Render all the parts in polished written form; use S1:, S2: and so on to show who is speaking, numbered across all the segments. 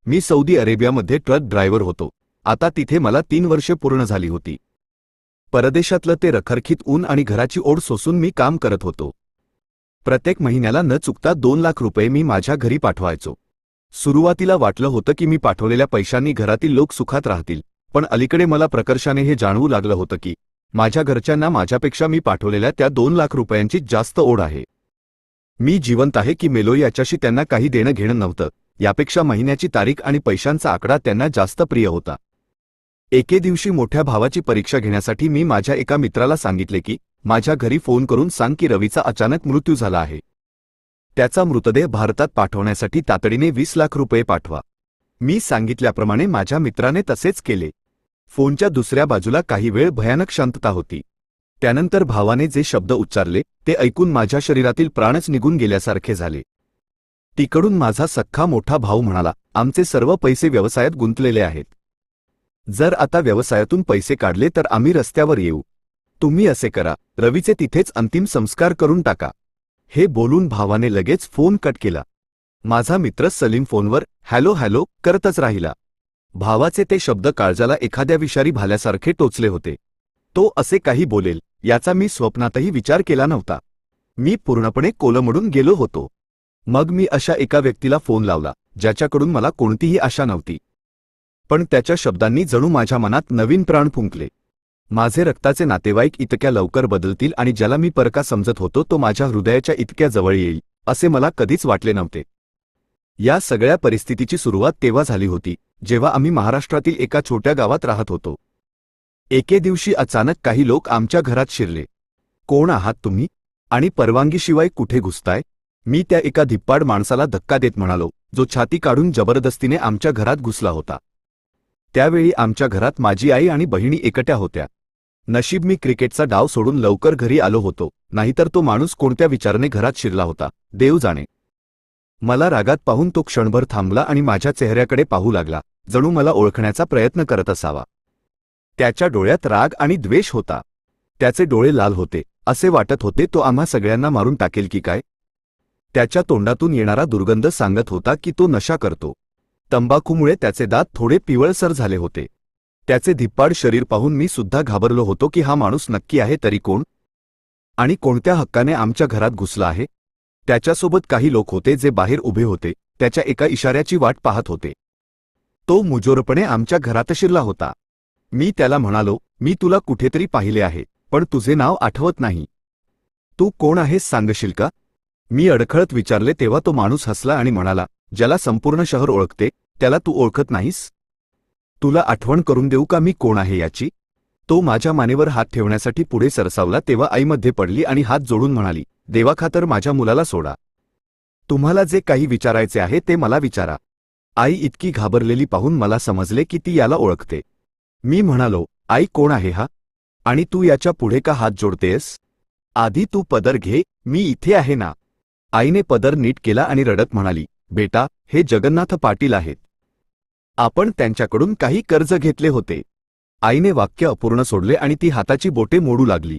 S1: मी Saudi अरेबियामध्ये truck driver होतो. आता तिथे मला 3 वर्षे पूर्ण झाली होती. परदेशातलं ते रखरखीत ऊन आणि घराची ओढ सोसून मी काम करत होतो. प्रत्येक महिन्याला न चुकता 2 लाख रुपये मी माझ्या घरी पाठवायचो. सुरुवातीला वाटलं होतं की मी पाठवलेल्या पैशांनी घरातील लोक सुखात राहतील, पण अलीकडे मला प्रकर्षाने हे जाणवू लागलं होतं की माझ्या घरच्यांना माझ्यापेक्षा मी पाठवलेल्या त्या 2 लाख रुपयांची जास्त ओढ आहे. मी जिवंत आहे की मेलो याच्याशी त्यांना काही देणं घेणं नव्हतं. यापेक्षा महिन्याची तारीख आणि पैशांचा आकडा त्यांना जास्त प्रिय होता. एके दिवशी मोठ्या भावाची परीक्षा घेण्यासाठी मी माझ्या एका मित्राला सांगितले की माझ्या घरी फोन करून सांग की रवीचा अचानक मृत्यू झाला आहे. त्याचा मृतदेह भारतात पाठवण्यासाठी तातडीने 20 लाख रुपये पाठवा. मी सांगितल्याप्रमाणे माझ्या मित्राने तसेच केले. फोनच्या दुसऱ्या बाजूला काही वेळ भयानक शांतता होती. त्यानंतर भावाने जे शब्द उच्चारले ते ऐकून माझ्या शरीरातील प्राणच निघून गेल्यासारखे झाले. तिकडून माझा सख्खा मोठा भाऊ म्हणाला, आमचे सर्व पैसे व्यवसायात गुंतलेले आहेत. जर आता व्यवसायातून पैसे काढले तर आम्ही रस्त्यावर येऊ. तुम्ही असे करा, रवीचे तिथेच अंतिम संस्कार करून टाका. हे बोलून भावाने लगेच फोन कट केला. माझा मित्र सलीम फोनवर हॅलो हॅलो करतच राहिला. भावाचे ते शब्द काळजाला एखाद्या विषारी भाल्यासारखे टोचले होते. तो असे काही बोलेल याचा मी स्वप्नातही विचार केला नव्हता. मी पूर्णपणे कोलमडून गेलो होतो. मग मी अशा एका व्यक्तीला फोन लावला ज्याच्याकडून मला कोणतीही आशा नव्हती, पण त्याच्या शब्दांनी जणू माझ्या मनात नवीन प्राण फुंकले. माझे रक्ताचे नातेवाईक इतक्या लवकर बदलतील आणि ज्याला मी परका समजत होतो तो माझ्या हृदयाच्या इतक्या जवळ येईल असे मला कधीच वाटले नव्हते. या सगळ्या परिस्थितीची सुरुवात तेव्हा झाली होती जेव्हा आम्ही महाराष्ट्रातील एका छोट्या गावात राहत होतो. एके दिवशी अचानक काही लोक आमच्या घरात शिरले. कोण आहात तुम्ही आणि परवानगीशिवाय कुठे घुसताय? मी त्या एका धिप्पाड माणसाला धक्का देत म्हणालो, जो छाती काढून जबरदस्तीने आमच्या घरात घुसला होता. त्यावेळी आमच्या घरात माझी आई आणि बहिणी एकट्या होत्या. नशीब मी क्रिकेटचा डाव सोडून लवकर घरी आलो होतो, नाहीतर तो माणूस कोणत्या विचाराने घरात शिरला होता देव जाणे. मला रागात पाहून तो क्षणभर थांबला आणि माझ्या चेहऱ्याकडे पाहू लागला, जणू मला ओळखण्याचा प्रयत्न करत असावा. त्याच्या डोळ्यात राग आणि द्वेष होता. त्याचे डोळे लाल होते, असे वाटत होते तो आम्हा सगळ्यांना मारून टाकेल की काय. त्याच्या तोंडातून येणारा दुर्गंध सांगत होता की तो नशा करतो. तंबाखूमुळे त्याचे दात थोडे पिवळसर झाले होते. त्याचे धिप्पाड शरीर पाहून मी सुद्धा घाबरलो होतो की हा माणूस नक्की आहे तरी कोण आणि कोणत्या हक्काने आमच्या घरात घुसला आहे. त्याच्यासोबत काही लोक होते जे बाहेर उभे होते, त्याच्या एका इशाऱ्याची वाट पाहत होते. तो मुजोरपणे आमच्या घरात शिरला होता. मी त्याला म्हणालो, मी तुला कुठेतरी पाहिले आहे, पण तुझे नाव आठवत नाही. तू कोण आहेस सांगशील का? मी अडखळत विचारले तेव्हा तो माणूस हसला आणि म्हणाला, ज्याला संपूर्ण शहर ओळखते त्याला तू ओळखत नाहीस? तुला आठवण करून देऊ का मी कोण आहे याची? तो माझ्या मानेवर हात ठेवण्यासाठी पुढे सरसावला तेव्हा आई मध्ये पडली आणि हात जोडून म्हणाली, देवाखातर माझ्या मुलाला सोडा. तुम्हाला जे काही विचारायचे आहे ते मला विचारा. आई इतकी घाबरलेली पाहून मला समजले की ती याला ओळखते. मी म्हणालो, आई कोण आहे हा? आणि तू याच्या पुढे का हात जोडतेस? आधी तू पदर घे, मी इथे आहे ना. आईने पदर नीट केला आणि रडत म्हणाली, बेटा, हे जगन्नाथ पाटील आहेत. आपण त्यांच्याकडून काही कर्ज घेतले होते. आईने वाक्य अपूर्ण सोडले आणि ती हाताची बोटे मोडू लागली.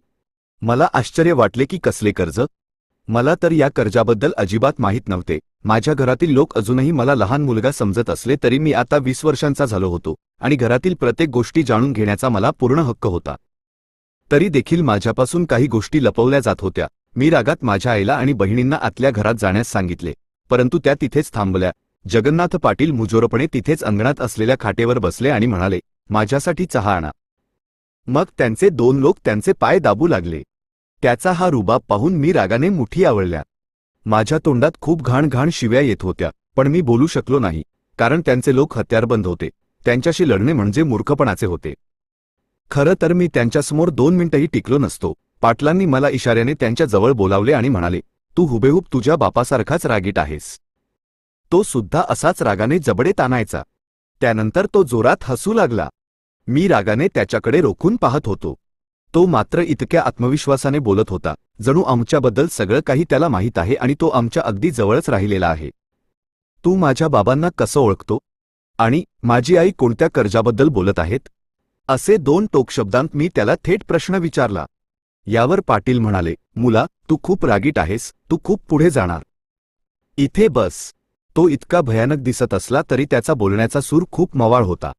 S1: मला आश्चर्य वाटले की कसले कर्ज? मला तर या कर्जाबद्दल अजिबात माहीत नव्हते. माझ्या घरातील लोक अजूनही मला लहान मुलगा समजत असले तरी मी आता 20 वर्षांचा झालो होतो आणि घरातील प्रत्येक गोष्टी जाणून घेण्याचा मला पूर्ण हक्क होता. तरी देखील माझ्यापासून काही गोष्टी लपवल्या जात होत्या. मी रागात माझ्या आईला आणि बहिणींना आतल्या घरात जाण्यास सांगितले, परंतु त्या तिथेच थांबल्या. जगन्नाथ पाटील मुजोरपणे तिथेच अंगणात असलेल्या खाटेवर बसले आणि म्हणाले, माझ्यासाठी चहा आणा. मग त्यांचे 2 लोक त्यांचे पाय दाबू लागले. त्याचा हा रुबाब पाहून मी रागाने मुठी आवळल्या. माझ्या तोंडात खूप घाण शिव्या येत होत्या, पण मी बोलू शकलो नाही, कारण त्यांचे लोक हत्यारबंद होते. त्यांच्याशी लढणे म्हणजे मूर्खपणाचे होते. खरं तर मी त्यांच्यासमोर 2 मिनिटंही टिकलो नसतो. पाटलांनी मला इशाऱ्याने त्यांच्या जवळ बोलावले आणि म्हणाले, तू हुबेहूब तुझ्या बापासारखाच रागीट आहेस. तो सुद्धा असाच रागाने जबडे ताणायचा. त्यानंतर तो जोरात हसू लागला. मी रागाने त्याच्याकडे रोखून पाहत होतो. तो मात्र इतक्या आत्मविश्वासाने बोलत होता, जणू आमच्याबद्दल सगळं काही त्याला माहीत आहे आणि तो आमच्या अगदी जवळच राहिलेला आहे. तू माझ्या बाबांना कसं ओळखतो? आणि माझी आई कोणत्या कर्जाबद्दल बोलत आहेत? असे 2 टोकशब्दांत मी त्याला थेट प्रश्न विचारला. यावर पाटील म्हणाले, मुला, तू खूप रागीट आहेस, तू खूप पुढे जाणार. इथे बस. तो इतका भयानक दिसत असला तरी त्याचा बोलण्याचा सूर खूप मवाळ होता.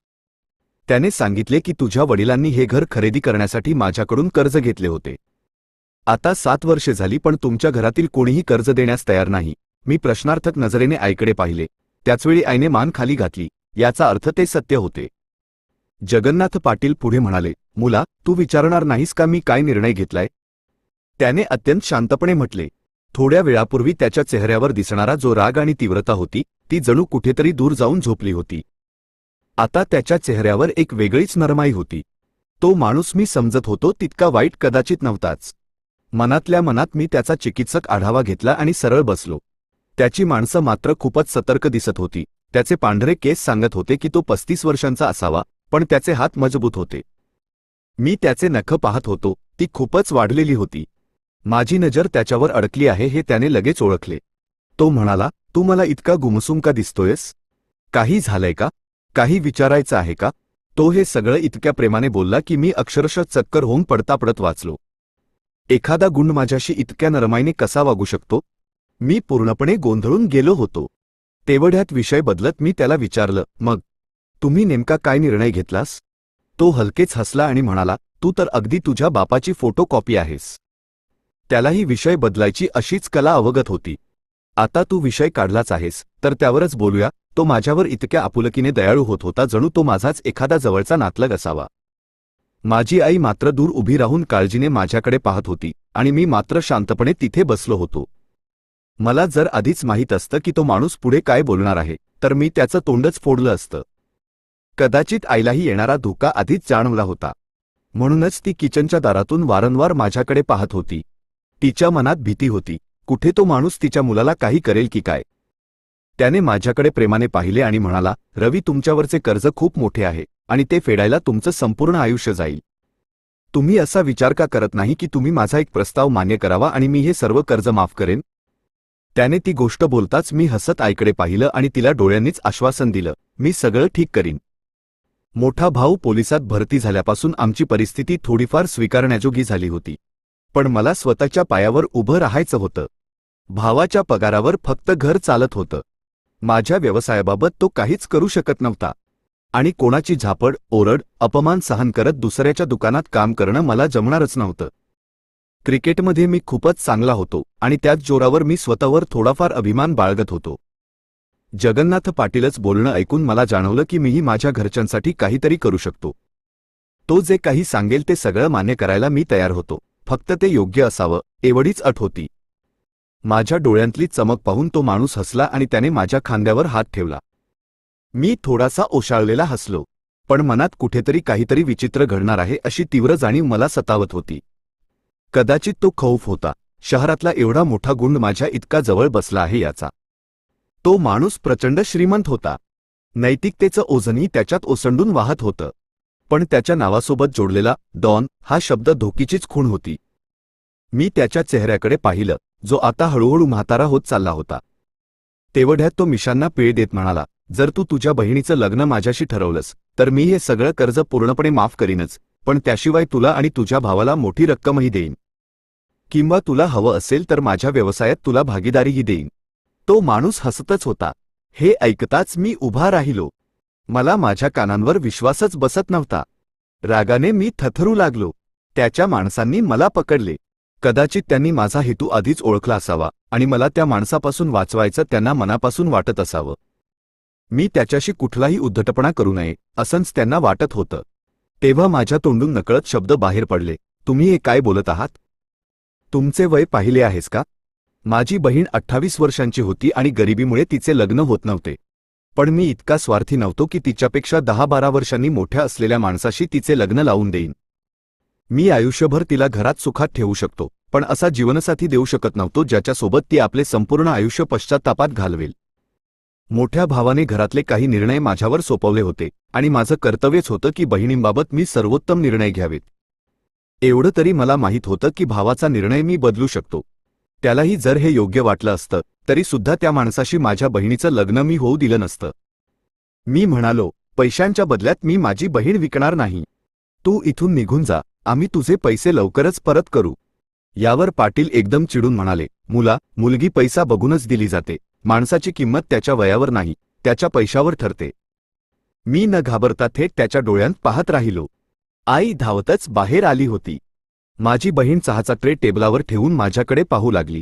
S1: त्याने सांगितले की तुझ्या वडिलांनी हे घर खरेदी करण्यासाठी माझ्याकडून कर्ज घेतले होते. आता 7 वर्षे झाली पण तुमच्या घरातील कोणीही कर्ज देण्यास तयार नाही. मी प्रश्नार्थक नजरेने आईकडे पाहिले. त्याचवेळी आईने मान खाली घातली. याचा अर्थ ते सत्य होते. जगन्नाथ पाटील पुढे म्हणाले, मुला, तू विचारणार नाहीस का मी काय निर्णय घेतलाय? त्याने अत्यंत शांतपणे म्हटले. थोड्या वेळापूर्वी त्याच्या चेहऱ्यावर दिसणारा जो राग आणि तीव्रता होती ती जणू कुठेतरी दूर जाऊन झोपली होती. आता त्याच्या चेहऱ्यावर एक वेगळीच नरमाई होती. तो माणूस मी समजत होतो तितका वाईट कदाचित नव्हताच. मनातल्या मनात मी त्याचा चिकित्सक आढावा घेतला आणि सरळ बसलो. त्याची माणसं मात्र खूपच सतर्क दिसत होती. त्याचे पांढरे केस सांगत होते की तो 35 वर्षांचा असावा, पण त्याचे हात मजबूत होते. मी त्याचे नख पाहत होतो, ती खूपच वाढलेली होती. माझी नजर त्याच्यावर अडकली आहे हे त्याने लगेच ओळखले. तो म्हणाला, तू मला इतका गुमसुम का दिसतोयस? काही झालंय का? काही विचारायचं आहे का? तो हे सगळं इतक्या प्रेमाने बोलला की मी अक्षरशः चक्कर होऊन पडता पडत वाचलो. एखादा गुंड माझ्याशी इतक्या नरमाईने कसा वागू शकतो? मी पूर्णपणे गोंधळून गेलो होतो. तेवढ्यात विषय बदलत मी त्याला विचारलं, मग तुम्ही नेमका काय निर्णय घेतलास? तो हलकेच हसला आणि म्हणाला, तू तर अगदी तुझ्या बापाची फोटोकॉपी आहेस. त्यालाही विषय बदलायची अशीच कला अवगत होती. आता तू विषय काढलाच आहेस तर त्यावरच बोलूया. तो माझ्यावर इतक्या आपुलकीने दयाळू होत होता जणू तो माझाच एखादा जवळचा नातलग असावा. माझी आई मात्र दूर उभी राहून काळजीने माझ्याकडे पाहत होती आणि मी मात्र शांतपणे तिथे बसलो होतो. मला जर आधीच माहीत असतं की तो माणूस पुढे काय बोलणार आहे तर मी त्याचं तोंडच फोडलं असतं. कदाचित आईलाही येणारा धोका आधीच जाणवला होता. म्हणूनच ती किचनच्या दारातून वारंवार माझ्याकडे पाहत होती. तिच्या मनात भीती होती, कुठे तो माणूस तिच्या मुलाला काही करेल की काय. त्याने माझ्याकडे प्रेमाने पाहिले आणि म्हणाला, रवी, तुमच्यावरचे कर्ज खूप मोठे आहे आणि ते फेडायला तुमचं संपूर्ण आयुष्य जाईल. तुम्ही असा विचार का करत नाही की तुम्ही माझा एक प्रस्ताव मान्य करावा आणि मी हे सर्व कर्ज माफ करेन? त्याने ती गोष्ट बोलताच मी हसत आईकडे पाहिलं आणि तिला डोळ्यांनीच आश्वासन दिलं, मी सगळं ठीक करीन. मोठा भाऊ पोलिसात भरती झाल्यापासून आमची परिस्थिती थोडीफार स्वीकारण्याजोगी झाली होती. पण मला स्वतःच्या पायावर उभं राहायचं होतं. भावाच्या पगारावर फक्त घर चालत होतं. माझ्या व्यवसायाबाबत तो काहीच करू शकत नव्हता आणि कोणाची झापड, ओरड, अपमान सहन करत दुसऱ्याच्या दुकानात काम करणं मला जमणारच नव्हतं. क्रिकेटमध्ये मी खूपच चांगला होतो आणि त्याच जोरावर मी स्वतःवर थोडाफार अभिमान बाळगत होतो. जगन्नाथ पाटीलच बोलणं ऐकून मला जाणवलं की मीही माझ्या घरच्यांसाठी काहीतरी करू शकतो. तो जे काही सांगेल ते सगळं मान्य करायला मी तयार होतो, फक्त ते योग्य असावं एवढीच अट होती. माझ्या डोळ्यांतली चमक पाहून तो माणूस हसला आणि त्याने माझ्या खांद्यावर हात ठेवला. मी थोडासा ओशाळलेला हसलो, पण मनात कुठेतरी काहीतरी विचित्र घडणार आहे अशी तीव्र जाणीव मला सतावत होती. कदाचित तो खौफ होता, शहरातला एवढा मोठा गुंड माझ्या इतका जवळ बसला आहे याचा. तो माणूस प्रचंड श्रीमंत होता. नैतिकतेचं ओझंही त्याच्यात ओसंडून वाहत होतं. पण त्याच्या नावासोबत जोडलेला डॉन हा शब्द धोकीचीच खूण होती. मी त्याच्या चेहऱ्याकडे पाहिलं, जो आता हळूहळू म्हातारा होत चालला होता. तेवढ्यात तो मिशांना पीळ देत म्हणाला, जर तू तुझ्या बहिणीचं लग्न माझ्याशी ठरवलंस तर मी हे सगळं कर्ज पूर्णपणे माफ करीनच, पण त्याशिवाय तुला आणि तुझ्या भावाला मोठी रक्कमही देईन. किंवा तुला हवं असेल तर माझ्या व्यवसायात तुला भागीदारीही देईन. तो माणूस हसतच होता. हे ऐकताच मी उभा राहिलो. मला माझ्या कानांवर विश्वासच बसत नव्हता. रागाने मी थरथरू लागलो. त्याच्या माणसांनी मला पकडले. कदाचित त्यांनी माझा हेतू आधीच ओळखला असावा आणि मला त्या माणसापासून वाचवायचं त्यांना मनापासून वाटत असावं. मी त्याच्याशी कुठलाही उद्धटपणा करू नये असंच त्यांना वाटत होतं. तेव्हा माझ्या तोंडून नकळत शब्द बाहेर पडले, तुम्ही हे काय बोलत आहात? तुमचे वय पाहिले आहेस का? माझी बहीण 28 वर्षांची होती आणि गरिबीमुळे तिचे लग्न होत नव्हते. पण मी इतका स्वार्थी नव्हतो की तिच्यापेक्षा 10-12 वर्षांनी मोठ्या असलेल्या माणसाशी तिचे लग्न लावून देईन. मी आयुष्यभर तिला घरात सुखात ठेवू शकतो, पण असा जीवनसाथी देऊ शकत नव्हतो ज्याच्यासोबत ती आपले संपूर्ण आयुष्य पश्चात्तापात घालवेल. मोठ्या भावाने घरातले काही निर्णय माझ्यावर सोपवले होते आणि माझं कर्तव्यच होतं की बहिणींबाबत मी सर्वोत्तम निर्णय घ्यावेत. एवढं तरी मला माहीत होतं की भावाचा निर्णय मी बदलू शकतो. त्यालाही जर हे योग्य वाटलं असतं तरी सुद्धा त्या माणसाशी माझ्या बहिणीचं लग्न मी होऊ दिलं नसतं. मी म्हणालो, पैशांच्या बदल्यात मी माझी बहीण विकणार नाही. तू इथून निघून जा, आम्ही तुझे पैसे लवकरच परत करू. यावर पाटील एकदम चिडून म्हणाले, मुला, मुलगी पैसा बघूनच दिली जाते, माणसाची किंमत त्याच्या वयावर नाही, त्याच्या पैशावर ठरते. मी न घाबरता थेट त्याच्या डोळ्यांत पाहत राहिलो. आई धावतच बाहेर आली होती. माझी बहीण चहाचा ट्रे टेबलावर ठेवून माझ्याकडे पाहू लागली.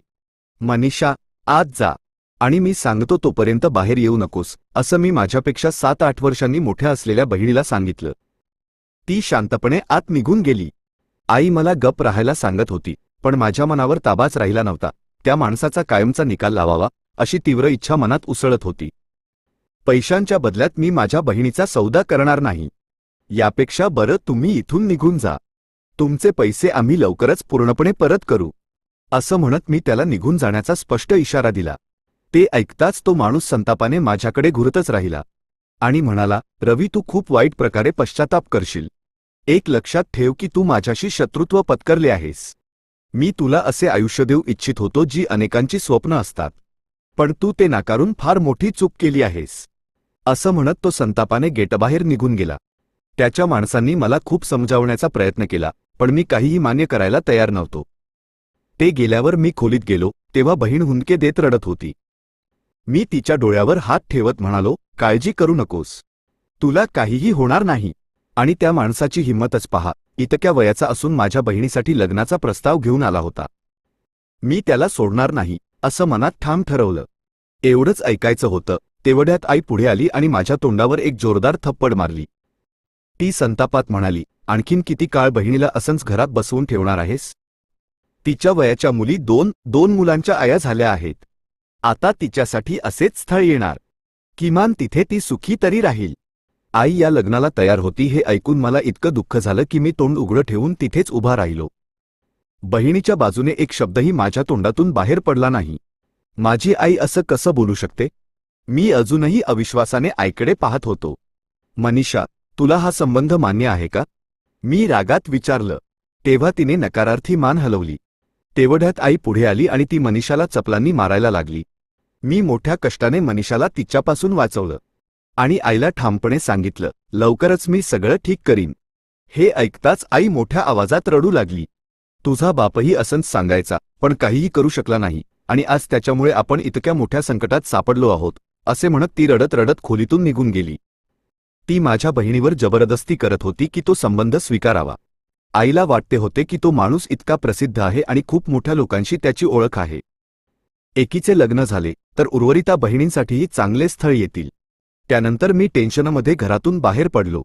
S1: मनीषा, आत जा, आणि मी सांगतो तोपर्यंत बाहेर येऊ नकोस, असं मी माझ्यापेक्षा 7-8 वर्षांनी मोठ्या असलेल्या बहिणीला सांगितलं. ती शांतपणे आत निघून गेली. आई मला गप्प राहायला सांगत होती, पण माझ्या मनावर ताबाच राहिला नव्हता. त्या माणसाचा कायमचा निकाल लावावा अशी तीव्र इच्छा मनात उसळत होती. पैशांच्या बदल्यात मी माझ्या बहिणीचा सौदा करणार नाही. यापेक्षा बरं तुम्ही इथून निघून जा. तुमचे पैसे आम्ही लवकरच पूर्णपणे परत करू, असं म्हणत मी त्याला निघून जाण्याचा स्पष्ट इशारा दिला. ते ऐकताच तो माणूस संतापाने माझ्याकडे घुरतच राहिला आणि म्हणाला, रवी, तू खूप वाईट प्रकारे पश्चाताप करशील. एक लक्षात ठेव की तू माझ्याशी शत्रुत्व पत्करले आहेस. मी तुला असे आयुष्य देऊ इच्छित होतो जी अनेकांची स्वप्न असतात, पण तू ते नाकारून फार मोठी चूक केली आहेस. असं म्हणत तो संतापाने गेटबाहेर निघून गेला. त्याच्या माणसांनी मला खूप समजावण्याचा प्रयत्न केला, पण मी काहीही मान्य करायला तयार नव्हतो. ते गेल्यावर मी खोलीत गेलो तेव्हा बहीण हुंदके देत रडत होती. मी तिच्या डोळ्यावर हात ठेवत म्हणालो, काळजी करू नकोस, तुला काहीही होणार नाही. आणि त्या माणसाची हिंमतच पहा, इतक्या वयाचा असून माझ्या बहिणीसाठी लग्नाचा प्रस्ताव घेऊन आला होता. मी त्याला सोडणार नाही असं मनात ठाम ठरवलं. एवढंच ऐकायचं होतं तेवढ्यात आई पुढे आली आणि माझ्या तोंडावर एक जोरदार थप्पड मारली. ती संतापात म्हणाली, आणखीन किती काळ बहिणीला असंच घरात बसवून ठेवणार आहेस? तिच्या वयाच्या मुली दोन मुलांच्या आया झाल्या आहेत. आता तिच्यासाठी असेच स्थळ येणार. किमान तिथे ती सुखी तरी राहील. आई या लग्नाला तयार होती हे ऐकून मला इतकं दुःख झालं की मी तोंड उघडं ठेवून तिथेच उभा राहिलो. बहिणीच्या बाजूने एक शब्दही माझ्या तोंडातून बाहेर पडला नाही. माझी आई असं कसं बोलू शकते? मी अजूनही अविश्वासाने आईकडे पाहत होतो. मनीषा, तुला हा संबंध मान्य आहे का? मी रागात विचारलं. तेव्हा तिने नकारार्थी मान हलवली. तेवढ्यात आई पुढे आली आणि ती मनीषाला चपलांनी मारायला लागली. मी मोठ्या कष्टाने मनीषाला तिच्यापासून वाचवलं आणि आईला ठामपणे सांगितलं, लवकरच मी सगळं ठीक करीन. हे ऐकताच आई मोठ्या आवाजात रडू लागली. तुझा बापही असंच सांगायचा, पण काहीही करू शकला नाही, आणि आज त्याच्यामुळे आपण इतक्या मोठ्या संकटात सापडलो आहोत, असे म्हणत ती रडत रडत खोलीतून निघून गेली. ती माझ्या बहिणीवर जबरदस्ती करत होती की तो संबंध स्वीकारावा. आईला वाटते होते की तो माणूस इतका प्रसिद्ध आहे आणि खूप मोठ्या लोकांशी त्याची ओळख आहे. एकीचे लग्न झाले तर उर्वरिता बहिणींसाठीही चांगले स्थळ येतील. त्यानंतर मी टेन्शनमध्ये घरातून बाहेर पडलो.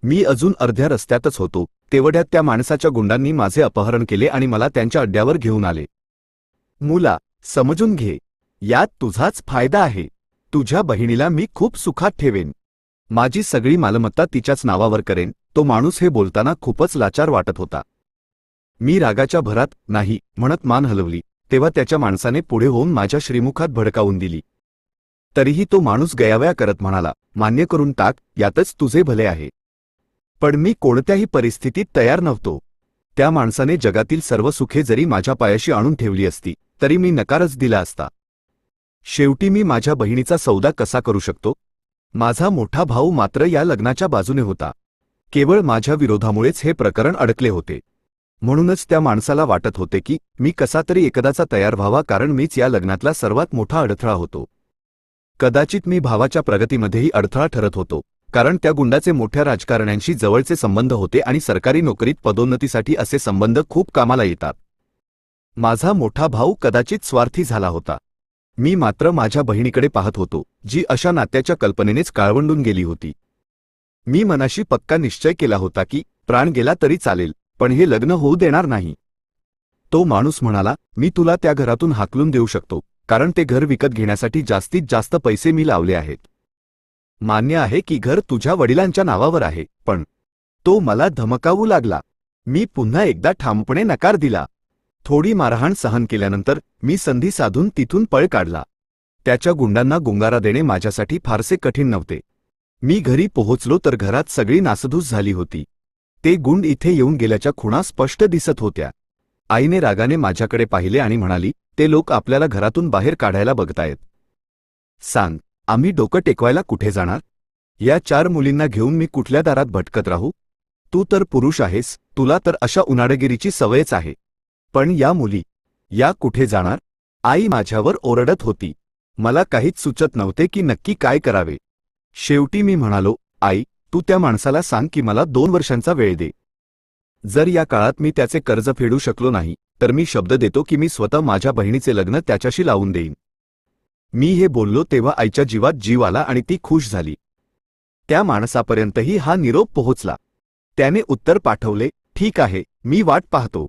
S1: मी अजून अर्ध्या रस्त्यातच होतो तेवढ्यात त्या माणसाच्या गुंडांनी माझे अपहरण केले आणि मला त्यांच्या अड्ड्यावर घेऊन आले. मुला, समजून घे, यात तुझाच फायदा आहे. तुझ्या बहिणीला मी खूप सुखात ठेवेन. माझी सगळी मालमत्ता तिच्याच नावावर करेन. तो माणूस हे बोलताना खूपच लाचार वाटत होता. मी रागाच्या भरात नाही म्हणत मान हलवली तेव्हा त्याच्या माणसाने पुढे होऊन माझ्या श्रीमुखात भडकावून दिली. तरीही तो माणूस गयावया करत म्हणाला, मान्य करून टाक, यातच तुझे भले आहे. पण मी कोणत्याही परिस्थितीत तयार नव्हतो. त्या माणसाने जगातील सर्व सुखे जरी माझ्या पायाशी आणून ठेवली असती तरी मी नकारच दिला असता. शेवटी मी माझ्या बहिणीचा सौदा कसा करू शकतो? माझा मोठा भाऊ मात्र या लग्नाच्या बाजूने होता. केवळ माझ्या विरोधामुळेच हे प्रकरण अडकले होते. म्हणूनच त्या माणसाला वाटत होते की मी कसा तरी एकदाचा तयार व्हावा, कारण मीच या लग्नातला सर्वात मोठा अडथळा होतो. कदाचित मी भावाच्या प्रगतीमध्येही अडथळा ठरत होतो, कारण त्या गुंडाचे मोठ्या राजकारण्यांशी जवळचे संबंध होते आणि सरकारी नोकरीत पदोन्नतीसाठी असे संबंध खूप कामाला येतात. माझा मोठा भाऊ कदाचित स्वार्थी झाला होता. मी मात्र माझ्या बहिणीकडे पाहत होतो, जी अशा नात्याच्या कल्पनेनेच काळवंडून गेली होती. मी मनाशी पक्का निश्चय केला होता की प्राण गेला तरी चालेल, पण हे लग्न होऊ देणार नाही. तो माणूस म्हणाला, मी तुला त्या घरातून हाकलून देऊ शकतो, कारण ते घर विकत घेण्यासाठी जास्तीत जास्त पैसे मी लावले आहेत. मान्य आहे की घर तुझ्या वडिलांच्या नावावर आहे, पण तो मला धमकावू लागला. मी पुन्हा एकदा ठामपणे नकार दिला. थोडी मारहाण सहन केल्यानंतर मी संधी साधून तिथून पळ काढला. त्याच्या गुंडांना गुंगारा देणे माझ्यासाठी फारसे कठीण नव्हते. मी घरी पोहोचलो तर घरात सगळी नासधूस झाली होती. ते गुंड इथे येऊन गेल्याच्या खुणा स्पष्ट दिसत होत्या. आईने रागाने माझ्याकडे पाहिले आणि म्हणाली, ते लोक आपल्याला घरातून बाहेर काढायला बघतायत. सांग, आम्ही डोकं टेकवायला कुठे जाणार? या 4 मुलींना घेऊन मी कुठल्या दारात भटकत राहू? तू तर पुरुष आहेस, तुला तर अशा उनाडगिरीची सवयच आहे. पण या मुली, या कुठे जाणार? आई माझ्यावर ओरडत होती. मला काहीच सुचत नव्हते की नक्की काय करावे. शेवटी मी म्हणालो, आई, तू त्या माणसाला सांग की मला 2 वर्षांचा वेळ दे. जर या काळात मी त्याचे कर्ज फेडू शकलो नाही तर मी शब्द देतो की मी स्वतः माझ्या बहिणीचे लग्न त्याच्याशी लावून देईन. मी हे बोललो तेव्हा आईच्या जीवात जीव आला आणि ती खुश झाली. त्या माणसापर्यंतही हा निरोप पोहोचला. त्याने उत्तर पाठवले, ठीक आहे, मी वाट पाहतो.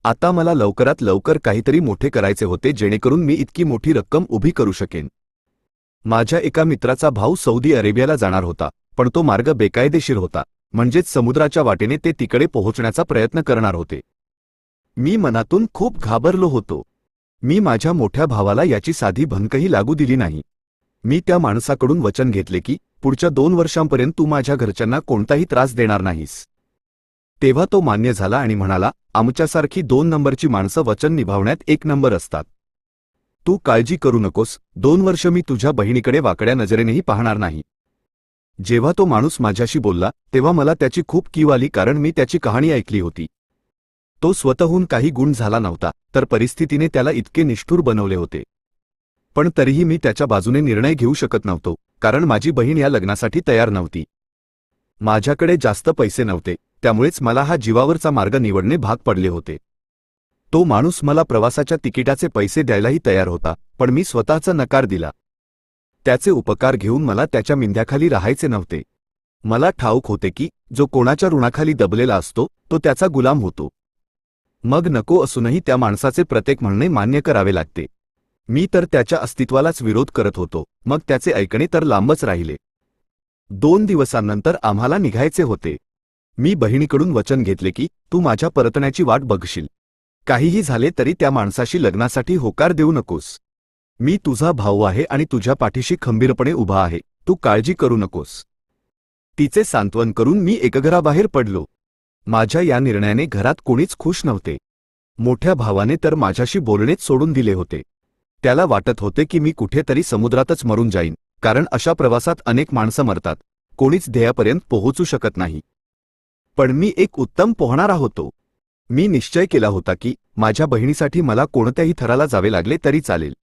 S1: आता मला लवकरात लवकर काहीतरी मोठे करायचे होते जेणेकरून मी इतकी मोठी रक्कम उभी करू शकेन. माझ्या एका मित्राचा भाऊ सौदी अरेबियाला जाणार होता, पण तो मार्ग बेकायदेशीर होता, म्हणजेच समुद्राच्या वाटेने ते तिकडे पोहोचण्याचा प्रयत्न करणार होते. मी मनातून खूप घाबरलो होतो. मी माझ्या मोठ्या भावाला याची साधी भनकही लागू दिली नाही. मी त्या माणसाकडून वचन घेतले की पुढच्या 2 वर्षांपर्यंत तू माझ्या घरच्यांना कोणताही त्रास देणार नाहीस. तेव्हा तो मान्य झाला आणि म्हणाला, आमच्यासारखी 2 नंबरची माणसं वचन निभावण्यात 1 नंबर असतात. तू काळजी करू नकोस, 2 वर्ष मी तुझ्या बहिणीकडे वाकड्या नजरेनेही पाहणार नाही. जेव्हा तो माणूस माझ्याशी बोलला तेव्हा मला त्याची खूप कीव आली, कारण मी त्याची कहाणी ऐकली होती. तो स्वतःहून काही गुण झाला नव्हता, तर परिस्थितीने त्याला इतके निष्ठुर बनवले होते. पण तरीही मी त्याच्या बाजूने निर्णय घेऊ शकत नव्हतो, कारण माझी बहीण या लग्नासाठी तयार नव्हती. माझ्याकडे जास्त पैसे नव्हते, त्यामुळेच मला हा जीवावरचा मार्ग निवडणे भाग पडले होते. तो माणूस मला प्रवासाच्या तिकिटाचे पैसे द्यायलाही तयार होता, पण मी स्वतःचा नकार दिला. त्याचे उपकार घेऊन मला त्याच्या मिंध्याखाली राहायचे नव्हते. मला ठाऊक होते की जो कोणाच्या ऋणाखाली दबलेला असतो तो त्याचा गुलाम होतो. मग नको असूनही त्या माणसाचे प्रत्येक म्हणणे मान्य करावे लागते. मी तर त्याच्या अस्तित्वालाच विरोध करत होतो, मग त्याचे ऐकणे तर लांबच राहिले. 2 दिवसांनंतर आम्हाला निघायचे होते. मी बहिणीकडून वचन घेतले की तू माझ्या परतण्याची वाट बघशील. काहीही झाले तरी त्या माणसाशी लग्नासाठी होकार देऊ नकोस. मी तुझा भाऊ आहे आणि तुझ्या पाठीशी खंबीरपणे उभा आहे, तू काळजी करू नकोस. तिचे सांत्वन करून मी एकघराबाहेर पडलो. माझ्या या निर्णयाने घरात कोणीच खुश नव्हते. मोठ्या भावाने तर माझ्याशी बोलणेच सोडून दिले होते. त्याला वाटत होते की मी कुठेतरी समुद्रातच मरून जाईन, कारण अशा प्रवासात अनेक माणसं मरतात, कोणीच ध्येयापर्यंत पोहोचू शकत नाही. पण मी एक उत्तम पोहणारा होतो. मी निश्चय केला होता की माझ्या बहिणीसाठी मला कोणत्याही थराला जावे लागले तरी चालेल.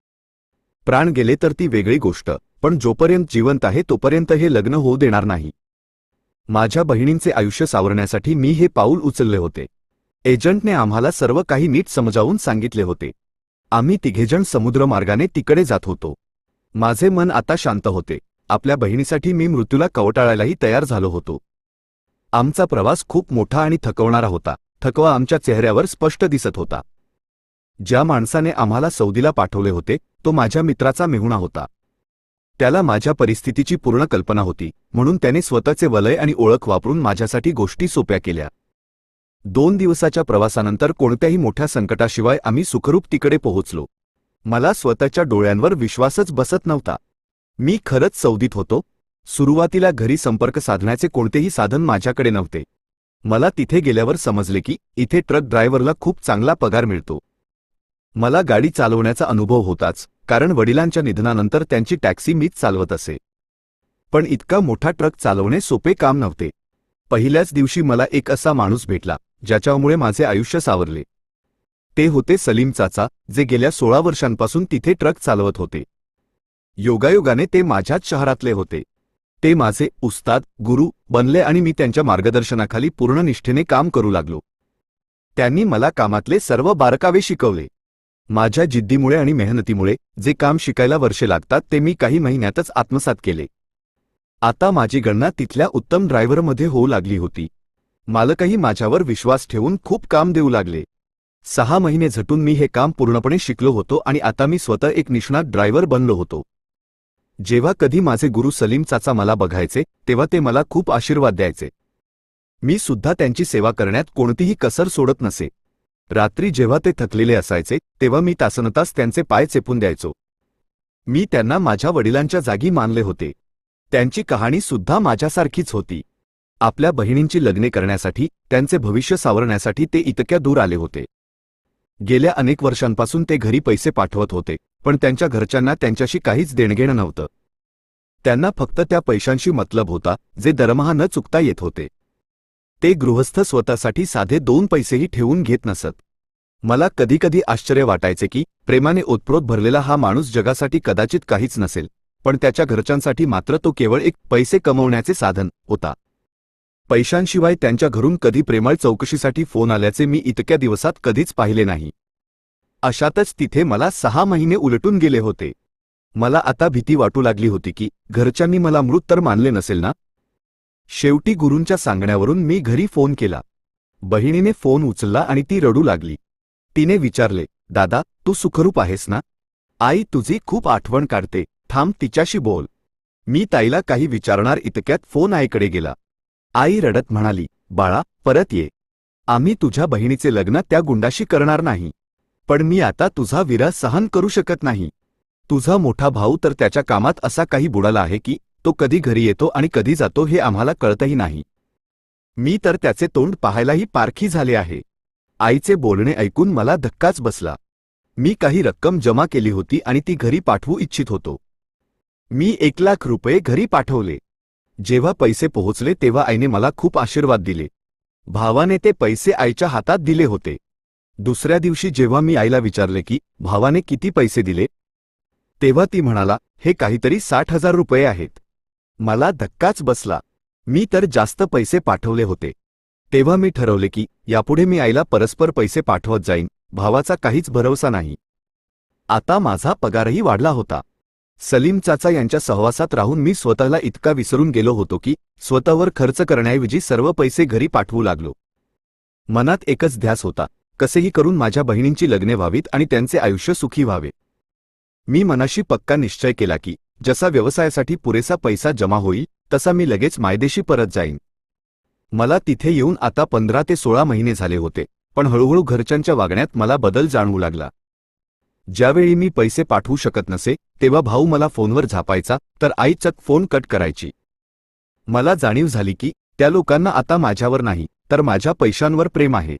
S1: प्राण गेले तर ती वेगळी गोष्ट, पण जोपर्यंत जिवंत आहे तोपर्यंत हे लग्न होऊ देणार नाही. माझ्या बहिणींचे आयुष्य सावरण्यासाठी मी हे पाऊल उचलले होते. एजंटने आम्हाला सर्व काही नीट समजावून सांगितले होते. आम्ही तिघेजण समुद्रमार्गाने तिकडे जात होतो. माझे मन आता शांत होते. आपल्या बहिणीसाठी मी मृत्यूला कवटाळायलाही तयार झालो होतो. आमचा प्रवास खूप मोठा आणि थकवणारा होता. थकवा आमच्या चेहऱ्यावर स्पष्ट दिसत होता. ज्या माणसाने आम्हाला सौदीला पाठवले होते तो माझ्या मित्राचा मेहुणा होता. त्याला माझ्या परिस्थितीची पूर्ण कल्पना होती, म्हणून त्याने स्वतःचे वलय आणि ओळख वापरून माझ्यासाठी गोष्टी सोप्या केल्या. 2 दिवसाच्या प्रवासानंतर कोणत्याही मोठ्या संकटाशिवाय आम्ही सुखरूप तिकडे पोहोचलो. मला स्वतःच्या डोळ्यांवर विश्वासच बसत नव्हता. मी खरंच सौदीत होतो. सुरुवातीला घरी संपर्क साधण्याचे कोणतेही साधन माझ्याकडे नव्हते. मला तिथे गेल्यावर समजले की इथे ट्रक ड्रायव्हरला खूप चांगला पगार मिळतो. मला गाडी चालवण्याचा अनुभव होताच, कारण वडिलांच्या निधनानंतर त्यांची टॅक्सी मीच चालवत असे. पण इतका मोठा ट्रक चालवणे सोपे काम नव्हते. पहिल्याच दिवशी मला एक असा माणूस भेटला ज्याच्यामुळे माझे आयुष्य सावरले. ते होते सलीम चाचा, जे गेल्या 16 वर्षांपासून तिथे ट्रक चालवत होते. योगायोगाने ते माझ्याच शहरातले होते. ते माझे उस्ताद, गुरु बनले आणि मी त्यांच्या मार्गदर्शनाखाली पूर्ण निष्ठेने काम करू लागलो. त्यांनी मला कामातले सर्व बारकावे शिकवले. माझ्या जिद्दीमुळे आणि मेहनतीमुळे जे काम शिकायला वर्षे लागतात ते मी काही महिन्यातच आत्मसात केले. आता माझी गणना तिथल्या उत्तम ड्रायव्हरमध्ये होऊ लागली होती. मालकही माझ्यावर विश्वास ठेवून खूप काम देऊ लागले. 6 महिने झटून मी हे काम पूर्णपणे शिकलो होतो आणि आता मी स्वतः एक निष्णात ड्रायव्हर बनलो होतो. जेव्हा कधी माझे गुरु सलीम चाचा मला बघायचे तेव्हा ते मला खूप आशीर्वाद द्यायचे. मी सुद्धा त्यांची सेवा करण्यात कोणतीही कसर सोडत नसे. रात्री जेव्हा ते थकलेले असायचे तेव्हा मी तासनतास त्यांचे पाय चेपून द्यायचो. मी त्यांना माझ्या वडिलांच्या जागी मानले होते. त्यांची कहाणी सुद्धा माझ्यासारखीच होती. आपल्या बहिणींची लग्ने करण्यासाठी, त्यांचे भविष्य सावरण्यासाठी ते इतक्या दूर आले होते. गेल्या अनेक वर्षांपासून ते घरी पैसे पाठवत होते, पण त्यांच्या घरच्यांना त्यांच्याशी काहीच देणघेणं नव्हतं. त्यांना फक्त त्या पैशांशी मतलब होता जे दरमहा न चुकता येत होते. ते गृहस्थ स्वतःसाठी साधे 2 पैसेही ठेवून घेत नसत. मला कधीकधी आश्चर्य वाटायचे की प्रेमाने ओतप्रोत भरलेला हा माणूस जगासाठी कदाचित काहीच नसेल, पण त्याच्या घरच्यांसाठी मात्र तो केवळ एक पैसे कमवण्याचे साधन होता. पैशांशिवाय त्यांच्या घरून कधी प्रेमळ चौकशीसाठी फोन आल्याचे मी इतक्या दिवसात कधीच पाहिले नाही. अशातच तिथे मला 6 महिने उलटून गेले होते. मला आता भीती वाटू लागली होती की घरच्यांनी मला मृत तर मानले नसेल ना. शेवटी गुरूंच्या सांगण्यावरून मी घरी फोन केला. बहिणीने फोन उचलला आणि ती रडू लागली. तिने विचारले, दादा तू सुखरूप आहेस ना? आई तुझी खूप आठवण काढते, थांब तिच्याशी बोल. मी ताईला काही विचारणार इतक्यात फोन आईकडे गेला. आई रडत म्हणाली, बाळा परत ये. आम्ही तुझ्या बहिणीचे लग्न त्या गुंडाशी करणार नाही. पण मी आता तुझा विरह सहन करू शकत नाही. तुझा मोठा भाऊ तर त्याच्या कामात असा काही बुडाला आहे की तो कधी घरी येतो आणि कधी जातो हे आम्हाला कळतही नाही. मी तर त्याचे तोंड पाहायलाही पारखी झाले आहे. आईचे बोलणे ऐकून मला धक्काच बसला. मी काही रक्कम जमा केली होती आणि ती घरी पाठवू इच्छित होतो. मी 1,00,000 रुपये घरी पाठवले. जेव्हा पैसे पोहोचले तेव्हा आईने मला खूप आशीर्वाद दिले. भावाने ते पैसे आईच्या हातात दिले होते. दुसऱ्या दिवशी जेव्हा मी आईला विचारले की भावाने किती पैसे दिले, तेव्हा ती म्हणाला, हे काहीतरी 60,000 रुपये आहेत. मला धक्काच बसला. मी तर जास्त पैसे पाठवले होते. तेव्हा मी ठरवले की यापुढे मी आईला परस्पर पैसे पाठवत जाईन. भावाचा काहीच भरवसा नाही. आता माझा पगारही वाढला होता. सलीम चाचा यांच्या सहवासात राहून मी स्वतःला इतका विसरून गेलो होतो की स्वतःवर खर्च करण्याऐवजी सर्व पैसे घरी पाठवू लागलो. मनात एकच ध्यास होता, कसेही करून माझ्या बहिणींची लग्ने व्हावीत आणि त्यांचे आयुष्य सुखी व्हावे. मी मनाशी पक्का निश्चय केला की जसा व्यवसायासाठी पुरेसा पैसा जमा होईल तसा मी लगेच मायदेशी परत जाईन. मला तिथे येऊन आता 15 ते 16 महिने झाले होते, पण हळूहळू घरच्यांच्या वागण्यात मला बदल जाणवू लागला. ज्यावेळी मी पैसे पाठवू शकत नसे तेव्हा भाऊ मला फोनवर झापायचा तर आई चक फोन कट करायची. मला जाणीव झाली की त्या लोकांना आता माझ्यावर नाही तर माझ्या पैशांवर प्रेम आहे.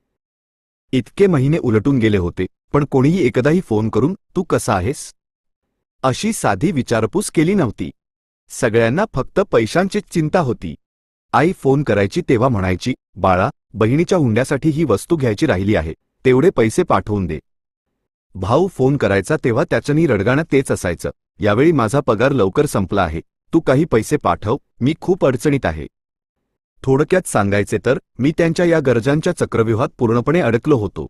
S1: इतके महिने उलटून गेले होते, पण कोणीही एकदाही फोन करून तू कसा आहेस अशी साधी विचारपूस केली नव्हती. सगळ्यांना फक्त पैशांचीच चिंता होती. आई फोन करायची तेव्हा म्हणायची, बाळा बहिणीच्या हुंड्यासाठी ही वस्तू घ्यायची राहिली आहे, तेवढे पैसे पाठवून दे. भाऊ फोन करायचा तेव्हा त्याचंही रडगाणं तेच असायचं, यावेळी माझा पगार लवकर संपला आहे, तू काही पैसे पाठव, मी खूप अडचणीत आहे. थोडक्यात सांगायचे तर मी त्यांच्या या गरजांच्या चक्रव्यूहात पूर्णपणे अडकलो होतो.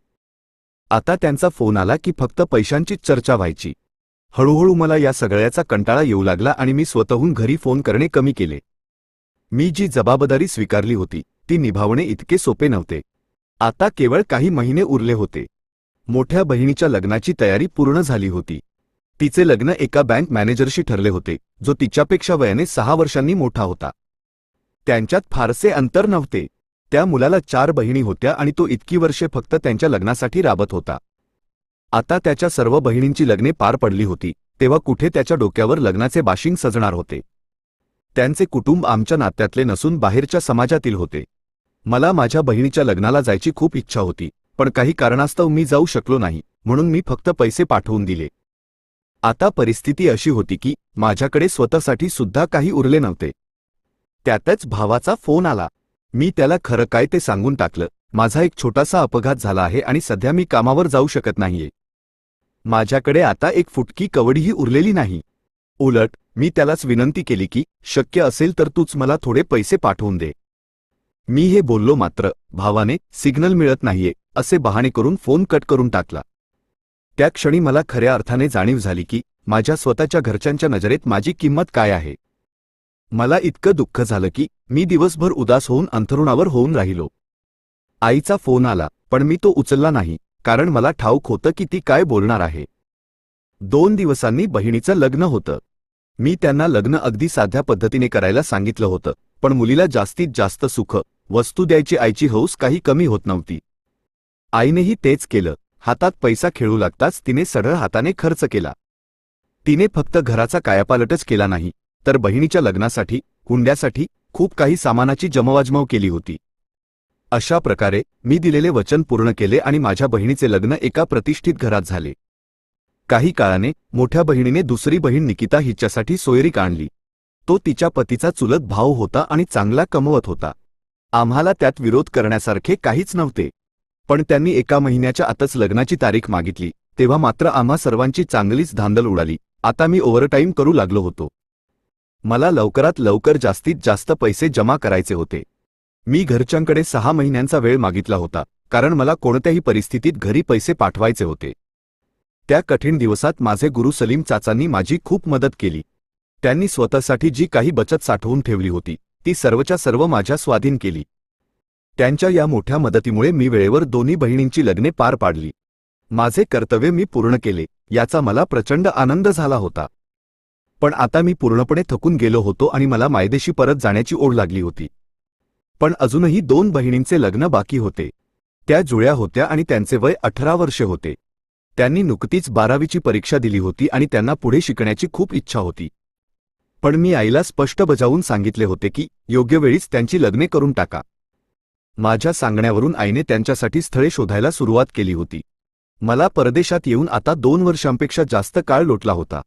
S1: आता त्यांचा फोन आला की फक्त पैशांचीच चर्चा व्हायची. हळूहळू मला या सगळ्याचा कंटाळा येऊ लागला आणि मी स्वतःहून घरी फोन करणे कमी केले. मी जी जबाबदारी स्वीकारली होती ती निभावणे इतके सोपे नव्हते. आता केवळ काही महिने उरले होते. मोठ्या बहिणीच्या लग्नाची तयारी पूर्ण झाली होती. तिचे लग्न एका बँक मॅनेजरशी ठरले होते जो तिच्यापेक्षा वयाने 6 वर्षांनी मोठा होता. त्यांच्यात फारसे अंतर नव्हते. त्या मुलाला 4 बहिणी होत्या आणि तो इतकी वर्षे फक्त त्यांच्या लग्नासाठी राबत होता. आता त्याच्या सर्व बहिणींची लग्ने पार पडली होती तेव्हा कुठे त्याच्या डोक्यावर लग्नाचे बाशिंग सजणार होते. त्यांचे कुटुंब आमच्या नात्यातले नसून बाहेरच्या समाजातील होते. मला माझ्या बहिणीच्या लग्नाला जायची खूप इच्छा होती, पण काही कारणास्तव मी जाऊ शकलो नाही, म्हणून मी फक्त पैसे पाठवून दिले. आता परिस्थिती अशी होती की माझ्याकडे स्वतःसाठी सुद्धा काही उरले नव्हते. त्यातच भावाचा फोन आला. मी त्याला खरं काय ते सांगून टाकलं. माझा एक छोटासा अपघात झाला आहे आणि सध्या मी कामावर जाऊ शकत नाहीये. माझ्याकडे आता एक फुटकी कवडीही उरलेली नाही. उलट मी त्यालाच विनंती केली की शक्य असेल तर तूच मला थोडे पैसे पाठवून दे. मी हे बोललो मात्र भावाने सिग्नल मिळत नाहीये असे बहाणे करून फोन कट करून टाकला. त्या क्षणी मला खऱ्या अर्थाने जाणीव झाली की माझ्या स्वतःच्या घरच्यांच्या नजरेत माझी किंमत काय आहे. मला इतकं दुःख झालं की मी दिवसभर उदास होऊन अंथरुणावर होऊन राहिलो. आईचा फोन आला पण मी तो उचलला नाही, कारण मला ठाऊक होतं की ती काय बोलणार आहे. 2 दिवसांनी बहिणीचं लग्न होतं. मी त्यांना लग्न अगदी साध्या पद्धतीने करायला सांगितलं होतं, पण मुलीला जास्तीत जास्त सुख वस्तू द्यायची आईची हौस काही कमी होत नव्हती. आईनेही तेच केलं. हातात पैसा खेळू लागताच तिने सरळ हाताने खर्च केला. तिने फक्त घराचा कायापालटच केला नाही तर बहिणीच्या लग्नासाठी, हुंड्यासाठी खूप काही सामानाची जमवाजमव केली होती. अशा प्रकारे मी दिलेले वचन पूर्ण केले आणि माझ्या बहिणीचे लग्न एका प्रतिष्ठित घरात झाले. काही काळाने मोठ्या बहिणीने दुसरी बहीण निकिता हिच्यासाठी सोयरीक आणली. तो तिच्या पतीचा चुलत भाऊ होता आणि चांगला कमवत होता. आम्हाला त्यात विरोध करण्यासारखे काहीच नव्हते. पण त्यांनी एका महिन्याच्या आतच लग्नाची तारीख मागितली, तेव्हा मात्र आम्हा सर्वांची चांगलीच धांदल उडाली. आता मी ओव्हरटाईम करू लागलो होतो. मला लवकरात लवकर जास्तीत जास्त पैसे जमा करायचे होते. मी घरच्यांकडे 6 महिन्यांचा वेळ मागितला होता, कारण मला कोणत्याही परिस्थितीत घरी पैसे पाठवायचे होते. त्या कठीण दिवसात माझे गुरु सलीम चाचांनी माझी खूप मदत केली. त्यांनी स्वतःसाठी जी काही बचत साठवून ठेवली होती ती सर्वच्या सर्व माझ्या स्वाधीन केली. त्यांच्या या मोठ्या मदतीमुळे मी वेळेवर दोन्ही बहिणींची लग्ने पार पाडली. माझे कर्तव्य मी पूर्ण केले याचा मला प्रचंड आनंद झाला होता. पण आता मी पूर्णपणे थकून गेलो होतो आणि मला मायदेशी परत जाण्याची ओढ लागली होती. पण अजूनही 2 बहिणींचे लग्न बाकी होते. त्या जुळ्या होत्या आणि त्यांचे वय 18 वर्षे होते. त्यांनी नुकतीच 12वीची परीक्षा दिली होती आणि त्यांना पुढे शिकण्याची खूप इच्छा होती. पण मी आईला स्पष्ट बजावून सांगितले होते की योग्य वेळीच त्यांची लग्ने करून टाका. माझ्या सांगण्यावरून आईने त्यांच्यासाठी स्थळे शोधायला सुरुवात केली होती. मला परदेशात येऊन आता 2 वर्षांपेक्षा जास्त काळ लोटला होता.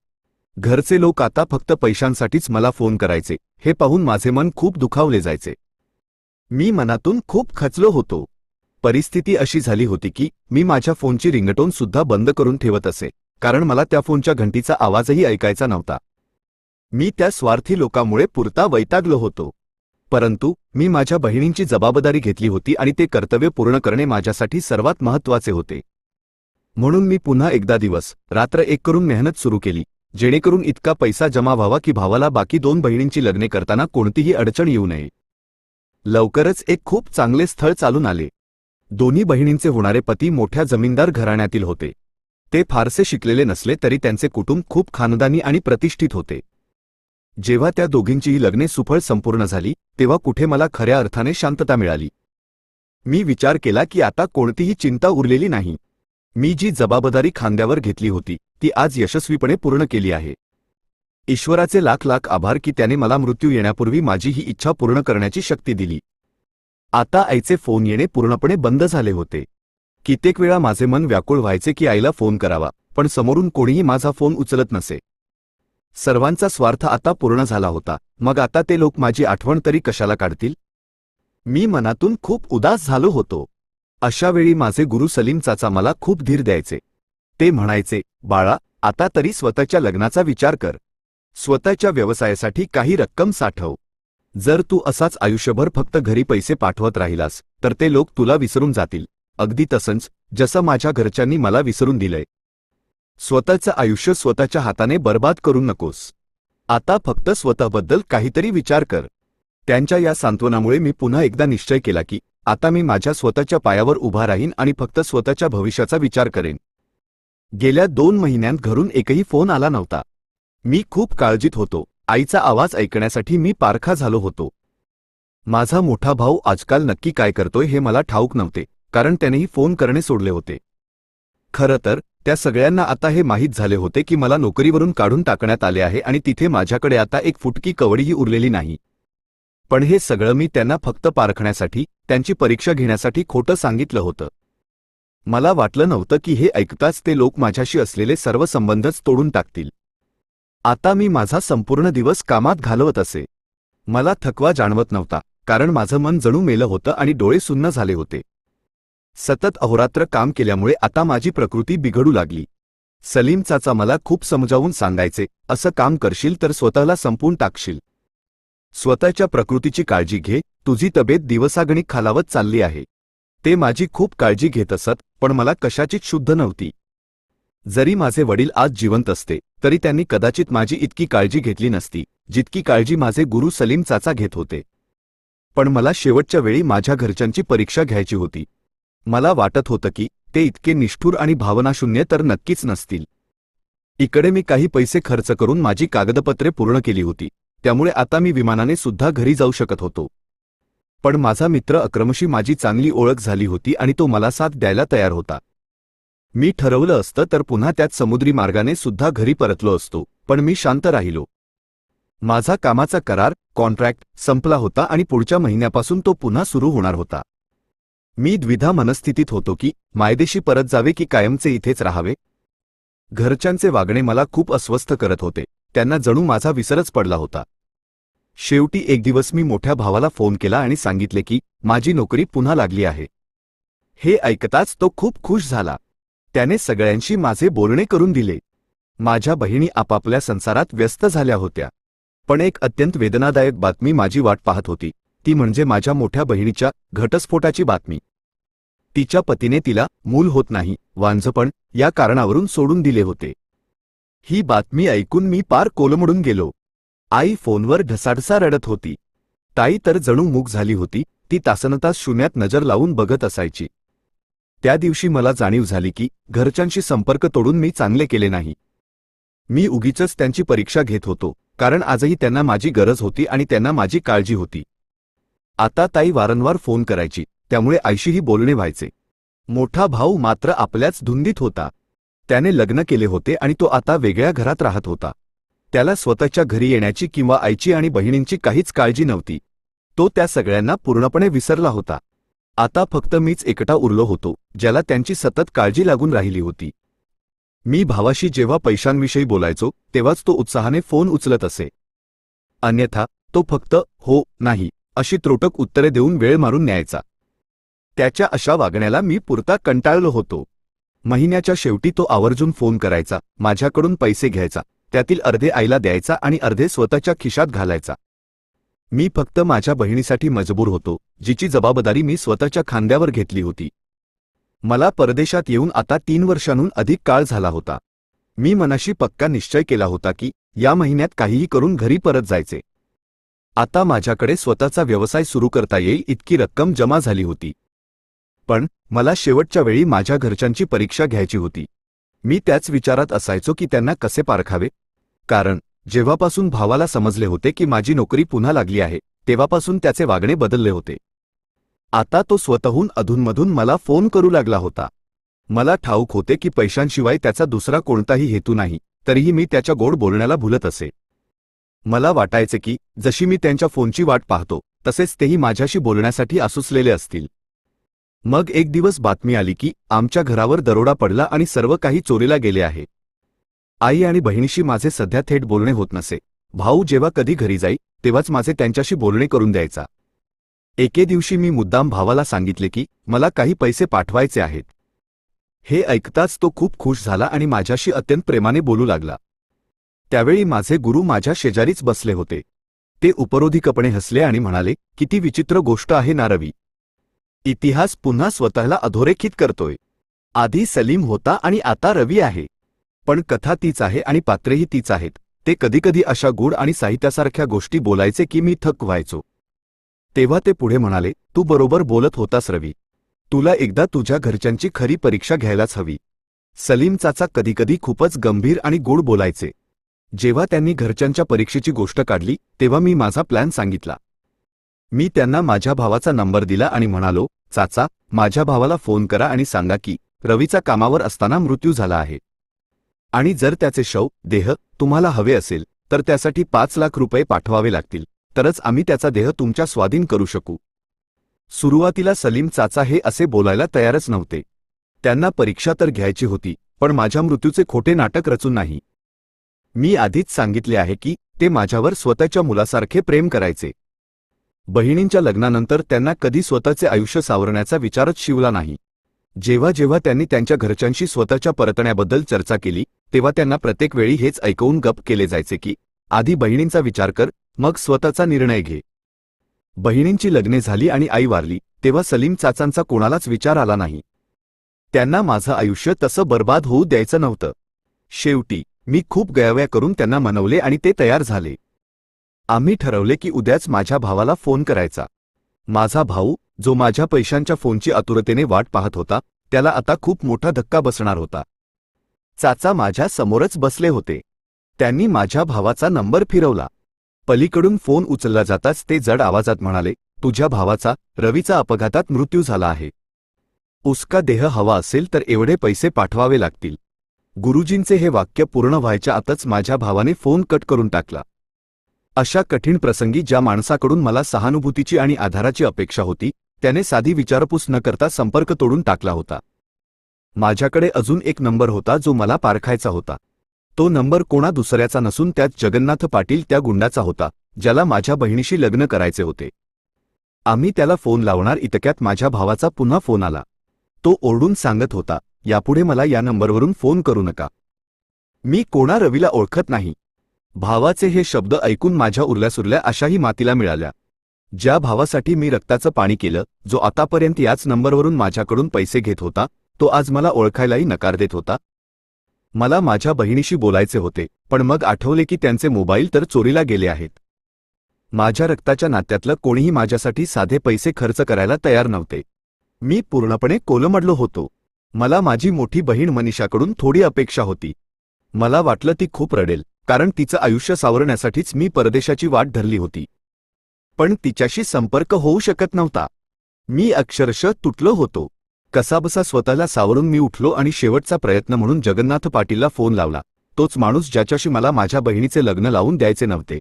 S1: घरचे लोक आता फक्त पैशांसाठीच मला फोन करायचे, हे पाहून माझे मन खूप दुखावले जायचे. मी मनातून खूप खचलो होतो. परिस्थिती अशी झाली होती की मी माझ्या फोनची रिंगटोन सुद्धा बंद करून ठेवत असे, कारण मला त्या फोनच्या घंटीचा आवाजही ऐकायचा नव्हता. मी त्या स्वार्थी लोकांमुळे पुरता वैतागलो होतो. परंतु मी माझ्या बहिणींची जबाबदारी घेतली होती आणि ते कर्तव्य पूर्ण करणे माझ्यासाठी सर्वात महत्त्वाचे होते. म्हणून मी पुन्हा एकदा दिवस रात्र एक करून मेहनत सुरू केली, जेणेकरून इतका पैसा जमा व्हावा की भावाला बाकी 2 बहिणींची लग्ने करताना कोणतीही अडचण येऊ नये. लवकरच एक खूप चांगले स्थळ चालून आले. दोन्ही बहिणींचे होणारे पती मोठ्या जमीनदार घराण्यातील होते. ते फारसे शिकलेले नसले तरी त्यांचे कुटुंब खूप खानदानी आणि प्रतिष्ठित होते. जेव्हा त्या दोघींचीही लग्ने सुफळ संपूर्ण झाली तेव्हा कुठे मला खऱ्या अर्थाने शांतता मिळाली. मी विचार केला की आता कोणतीही चिंता उरलेली नाही. मी जी जबाबदारी खांद्यावर घेतली होती ती आज यशस्वीपणे पूर्ण केली आहे. ईश्वराचे लाख लाख आभार की त्याने मला मृत्यू येण्यापूर्वी माझी ही इच्छा पूर्ण करण्याची शक्ती दिली. आता आईचे फोन येणे पूर्णपणे बंद झाले होते. कित्येक वेळा माझे मन व्याकुळ व्हायचे की आईला फोन करावा, पण समोरून कोणीही माझा फोन उचलत नसे. सर्वांचा स्वार्थ आता पूर्ण झाला होता. मग आता ते लोक माझी आठवण तरी कशाला काढतील? मी मनातून खूप उदास झालो होतो. अशा वेळी माझे गुरु सलीम चाचा मला खूप धीर द्यायचे. ते म्हणायचे, बाळा, आता तरी स्वतःच्या लग्नाचा विचार कर. स्वतःच्या व्यवसायासाठी काही रक्कम साठव. जर तू असाच आयुष्यभर फक्त घरी पैसे पाठवत राहिलास तर ते लोक तुला विसरून जातील, अगदी तसंच जसं माझ्या घरच्यांनी मला विसरून दिलंय. स्वतःचं आयुष्य स्वतःच्या हाताने बर्बाद करू नकोस. आता फक्त स्वतःबद्दल काहीतरी विचार कर. त्यांच्या या सांत्वनामुळे मी पुन्हा एकदा निश्चय केला की आता मी माझ्या स्वतःच्या पायावर उभा राहीन आणि फक्त स्वतःच्या भविष्याचा विचार करेन. गेल्या 2 महिन्यांत घरून एकही फोन आला नव्हता. मी खूप काळजीत होतो. आईचा आवाज ऐकण्यासाठी मी पारखा झालो होतो. माझा मोठा भाऊ आजकाल नक्की काय करतोय हे मला ठाऊक नव्हते, कारण त्यानेही फोन करणे सोडले होते. खरं तर त्या सगळ्यांना आता हे माहीत झाले होते की मला नोकरीवरून काढून टाकण्यात आले आहे आणि तिथे माझ्याकडे आता एक फुटकी कवडीही उरलेली नाही. पण हे सगळं मी त्यांना फक्त पारखण्यासाठी, त्यांची परीक्षा घेण्यासाठी खोटं सांगितलं होतं. मला वाटलं नव्हतं की हे ऐकताच ते लोक माझ्याशी असलेले सर्व संबंधच तोडून टाकतील. आता मी माझा संपूर्ण दिवस कामात घालवत असे. मला थकवा जाणवत नव्हता, कारण माझं मन जणू मेलं होतं आणि डोळे सुन्न झाले होते. सतत अहोरात्र काम केल्यामुळे आता माझी प्रकृती बिघडू लागली. सलीम चाचा मला खूप समजावून सांगायचे, असं काम करशील तर स्वतःला संपवून टाकशील. स्वतःच्या प्रकृतीची काळजी घे, तुझी तब्येत दिवसागणिक खालावत चालली आहे. ते माझी खूप काळजी घेत असत, पण मला कशाचीच शुद्ध नव्हती. जरी माझे वडील आज जिवंत असते तरी त्यांनी कदाचित माझी इतकी काळजी घेतली नसती जितकी काळजी माझे गुरु सलीम चाचा घेत होते. पण मला शेवटच्या वेळी माझ्या घरच्यांची परीक्षा घ्यायची होती. मला वाटत होतं की ते इतके निष्ठुर आणि भावनाशून्य तर नक्कीच नसतील. इकडे मी काही पैसे खर्च करून माझी कागदपत्रे पूर्ण केली होती, त्यामुळे आता मी विमानाने सुद्धा घरी जाऊ शकत होतो. पण माझा मित्र अक्रमशी माझी चांगली ओळख झाली होती आणि तो मला साथ द्यायला तयार होता. मी ठरवलं असतं तर पुन्हा त्याच समुद्री मार्गाने सुद्धा घरी परतलो असतो, पण मी शांत राहिलो. माझा कामाचा करार, कॉन्ट्रॅक्ट संपला होता आणि पुढच्या महिन्यापासून तो पुन्हा सुरू होणार होता. मी द्विधा मनस्थितीत होतो की मायदेशी परत जावे की कायमचे इथेच राहावे. घरच्यांचे वागणे मला खूप अस्वस्थ करत होते. त्यांना जणू माझा विसरच पडला होता. शेवटी एक दिवस मी मोठ्या भावाला फोन केला आणि सांगितले की माझी नोकरी पुन्हा लागली आहे. हे ऐकताच तो खूप खुश झाला. त्याने सगळ्यांशी माझे बोलणे करून दिले. माझ्या बहिणी आपापल्या संसारात व्यस्त झाल्या होत्या. पण एक अत्यंत वेदनादायक बातमी माझी वाट पाहत होती. ती म्हणजे माझ्या मोठ्या बहिणीच्या घटस्फोटाची बातमी. तिच्या पतीने तिला मूल होत नाही, वांझपण या कारणावरून सोडून दिले होते. ही बातमी ऐकून मी पार कोलमडून गेलो. आई फोनवर ढसाढसा रडत होती. ताई तर जणू मूक झाली होती. ती तासनतास शून्यात नजर लावून बघत असायची. त्या दिवशी मला जाणीव झाली की घरच्यांशी संपर्क तोडून मी चांगले केले नाही. मी उगीचच त्यांची परीक्षा घेत होतो, कारण आजही त्यांना माझी गरज होती आणि त्यांना माझी काळजी होती. आता ताई वारंवार फोन करायची, त्यामुळे आईशीही बोलणे व्हायचे. मोठा भाऊ मात्र आपल्याच धुंदीत होता. त्याने लग्न केले होते आणि तो आता वेगळ्या घरात राहत होता. त्याला स्वतःच्या घरी येण्याची किंवा आईची आणि बहिणींची काहीच काळजी नव्हती. तो त्या सगळ्यांना पूर्णपणे विसरला होता. आता फक्त मीच एकटा उरलो होतो, ज्याला त्यांची सतत काळजी लागून राहिली होती. मी भावाशी जेव्हा पैशांविषयी बोलायचो तेव्हाच तो उत्साहाने फोन उचलत असे. अन्यथा तो फक्त हो नाही अशी त्रोटक उत्तरे देऊन वेळ मारून न्यायचा. त्याच्या अशा वागण्याला मी पुरता कंटाळलो होतो. महिन्याच्या शेवटी तो आवर्जून फोन करायचा, माझ्याकडून पैसे घ्यायचा, त्यातील अर्धे आईला द्यायचा आणि अर्धे स्वतःच्या खिशात घालायचा. मी फक्त माझ्या बहिणीसाठी मजबूर होतो, जिची जबाबदारी मी स्वतःच्या खांद्यावर घेतली होती. मला परदेशात येऊन आता 3 वर्षांहून अधिक काळ झाला होता. मी मनाशी पक्का निश्चय केला होता की या महिन्यात काहीही करून घरी परत जायचे. आता माझ्याकडे स्वतःचा व्यवसाय सुरू करता येईल इतकी रक्कम जमा झाली होती. पण मला शेवटच्या वेळी माझ्या घरच्यांची परीक्षा घ्यायची होती. मी त्याच विचारात असायचो की त्यांना कसे पारखावे, कारण जेव्हापासून भावाला समजले होते की माझी नोकरी पुन्हा लागली आहे तेव्हापासून त्याचे वागणे बदलले होते. आता तो स्वतःहून अधूनमधून मला फोन करू लागला होता. मला ठाऊक होते की पैशांशिवाय त्याचा दुसरा कोणताही हेतू नाही, तरीही मी त्याच्या गोड बोलण्याला भुलत असे. मला वाटायचे की जशी मी त्यांच्या फोनची वाट पाहतो तसेच तेही माझ्याशी बोलण्यासाठी आसुसलेले असतील. मग एक दिवस बातमी आली की आमच्या घरावर दरोडा पडला आणि सर्व काही चोरीला गेले आहे. आई आणि बहिणीशी माझे सध्या थेट बोलणे होत नसे. भाऊ जेव्हा कधी घरी जाई तेव्हाच माझे त्यांच्याशी बोलणे करून द्यायचा. एके दिवशी मी मुद्दाम भावाला सांगितले की मला काही पैसे पाठवायचे आहेत. हे ऐकताच तो खूप खुश झाला आणि माझ्याशी अत्यंत प्रेमाने बोलू लागला. त्यावेळी माझे गुरु माझ्या शेजारीच बसले होते. ते उपरोधिकपणे हसले आणि म्हणाले, किती विचित्र गोष्ट आहे ना रवी. इतिहास पुन्हा स्वतःला अधोरेखित करतोय. आधी सलीम होता आणि आता रवी आहे. पण कथा तीच आहे आणि पात्रेही तीच आहेत. ते कधीकधी अशा गूढ आणि साहित्यासारख्या गोष्टी बोलायचे की मी थक्क व्हायचो. तेव्हा ते पुढे म्हणाले, तू बरोबर बोलत होतास रवी. तुला एकदा तुझ्या घरच्यांची खरी परीक्षा घ्यायलाच हवी. सलीम चाचा कधीकधी खूपच गंभीर आणि गोड बोलायचे. जेव्हा त्यांनी घरच्यांच्या परीक्षेची गोष्ट काढली तेव्हा मी माझा प्लॅन सांगितला. मी त्यांना माझ्या भावाचा नंबर दिला आणि म्हणालो, चाचा, माझ्या भावाला फोन करा आणि सांगा की रवीचा कामावर असताना मृत्यू झाला आहे. आणि जर त्याचे देह तुम्हाला हवे असेल तर त्यासाठी 5 लाख रुपये पाठवावे लागतील, तरच आम्ही त्याचा देह तुमच्या स्वाधीन करू शकू. सुरुवातीला सलीम चाचा हे असे बोलायला तयारच नव्हते. त्यांना परीक्षा तर घ्यायची होती, पण माझ्या मृत्यूचे खोटे नाटक रचून नाही. मी आधीच सांगितले आहे की ते माझ्यावर स्वतःच्या मुलासारखे प्रेम करायचे. बहिणींच्या लग्नानंतर त्यांना कधी स्वतःचे आयुष्य सावरण्याचा विचारच शिवला नाही. जेव्हा जेव्हा त्यांनी त्यांच्या घरच्यांशी स्वतःच्या परतण्याबद्दल चर्चा केली तेव्हा त्यांना प्रत्येक वेळी हेच ऐकवून गप केले जायचे की आधी बहिणींचा विचार कर, मग स्वतःचा निर्णय घे. बहिणींची लग्ने झाली आणि आई वारली तेव्हा सलीम चाचांचा कोणालाच विचार आला नाही. त्यांना माझं आयुष्य तसं बर्बाद होऊ द्यायचं नव्हतं. शेवटी मी खूप गयावया करून त्यांना मनवले आणि ते तयार झाले. आम्ही ठरवले की उद्याच माझ्या भावाला फोन करायचा. माझा भाऊ, जो माझ्या पैशांच्या फोनची आतुरतेने वाट पाहत होता, त्याला आता खूप मोठा धक्का बसणार होता. चाचा माझ्या समोरच बसले होते. त्यांनी माझ्या भावाचा नंबर फिरवला. पलीकडून फोन उचलला जाताच ते जड आवाजात म्हणाले, तुझ्या भावाचा रवीचा अपघातात मृत्यू झाला आहे. उसका देह हवा असेल तर एवढे पैसे पाठवावे लागतील. गुरुजींचे हे वाक्य पूर्ण व्हायच्या आतच माझ्या भावाने फोन कट करून टाकला. अशा कठीण प्रसंगी ज्या माणसाकडून मला सहानुभूतीची आणि आधाराची अपेक्षा होती त्याने साधी विचारपूस न करता संपर्क तोडून टाकला होता. माझ्याकडे अजून एक नंबर होता जो मला पारखायचा होता. तो नंबर कोणा दुसऱ्याचा नसून त्यात जगन्नाथ पाटील त्या गुंडाचा होता, ज्याला माझ्या बहिणीशी लग्न करायचे होते. आम्ही त्याला फोन लावणार इतक्यात माझ्या भावाचा पुन्हा फोन आला. तो ओरडून सांगत होता, यापुढे मला या नंबरवरून फोन करू नका. मी कोणा रवीला ओळखत नाही. भावाचे हे शब्द ऐकून माझ्या उरल्यासुरल्या आशाही मातीला मिळाल्या. ज्या भावासाठी मी रक्ताचं पाणी केलं, जो आतापर्यंत याच नंबरवरून माझ्याकडून पैसे घेत होता, तो आज मला ओळखायलाही नकार देत होता. मला माझ्या बहिणीशी बोलायचे होते, पण मग आठवले की त्यांचे मोबाईल तर चोरीला गेले आहेत. माझ्या रक्ताच्या नात्यातलं कोणीही माझ्यासाठी साधे पैसे खर्च करायला तयार नव्हते. मी पूर्णपणे कोलमडलो होतो. मला माझी मोठी बहीण मनीषाकडून थोडी अपेक्षा होती. मला वाटलं ती खूप रडेल, कारण तिचं आयुष्य सावरण्यासाठीच मी परदेशाची वाट धरली होती. पण तिच्याशी संपर्क होऊ शकत नव्हता. मी अक्षरशः तुटलो होतो. कसाबसा स्वतःला सावरून मी उठलो आणि शेवटचा प्रयत्न म्हणून जगन्नाथ पाटीलला फोन लावला. तोच माणूस ज्याच्याशी मला माझ्या बहिणीचे लग्न लावून द्यायचे नव्हते.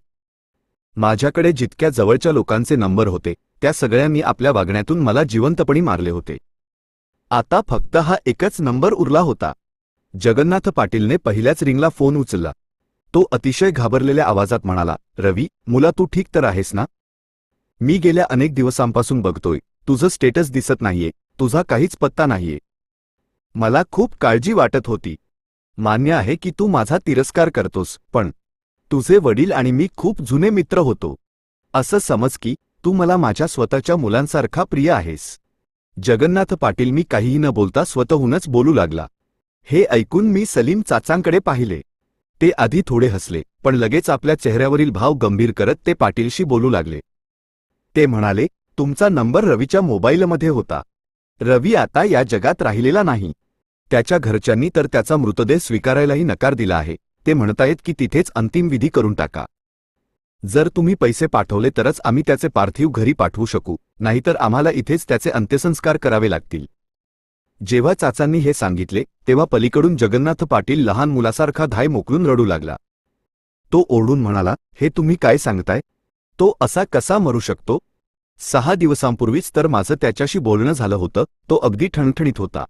S1: माझ्याकडे जितक्या जवळच्या लोकांचे नंबर होते, त्या सगळ्यांनी आपल्या वागण्यातून मला जिवंतपणी मारले होते. आता फक्त हा एकच नंबर उरला होता. जगन्नाथ पाटीलने पहिल्याच रिंगला फोन उचलला. तो अतिशय घाबरलेल्या आवाजात म्हणाला, रवी, मुला तू ठीक तर आहेस ना? मी गेल्या अनेक दिवसांपासून बघतोय, तुझं स्टेटस दिसत नाहीये, तुझा काहीच पत्ता नाहीये. मला खूप काळजी वाटत होती. मान्य आहे की तू माझा तिरस्कार करतोस, पण तुझे वडील आणि मी खूप जुने मित्र होतो. असं समज की तू मला माझ्या स्वतःच्या मुलांसारखा प्रिय आहेस. जगन्नाथ पाटील मी काहीही न बोलता स्वतःहूनच बोलू लागला. हे ऐकून मी सलीम चाचांकडे पाहिले. ते आधी थोडे हसले, पण लगेच आपल्या चेहऱ्यावरील भाव गंभीर करत ते पाटीलशी बोलू लागले. ते म्हणाले, तुमचा नंबर रवीच्या मोबाईलमध्ये होता. रवी आता या जगात राहिलेला नाही. त्याच्या घरच्यांनी तर त्याचा मृतदेह स्वीकारायलाही नकार दिला आहे. ते म्हणतायत की तिथेच अंतिम विधी करून टाका. जर तुम्ही पैसे पाठवले तरच आम्ही त्याचे पार्थिव घरी पाठवू शकू, नाहीतर आम्हाला इथेच त्याचे अंत्यसंस्कार करावे लागतील. जेव्हा चाचांनी हे सांगितले, तेव्हा पलीकडून जगन्नाथ पाटील लहान मुलासारखा धाय मोकळून रडू लागला. तो ओरडून म्हणाला, हे तुम्ही काय सांगताय? तो असा कसा मरू शकतो? 6 दिवसांपूर्वीच तर माझं त्याच्याशी बोलणं झालं होतं. तो अगदी ठणठणीत होता.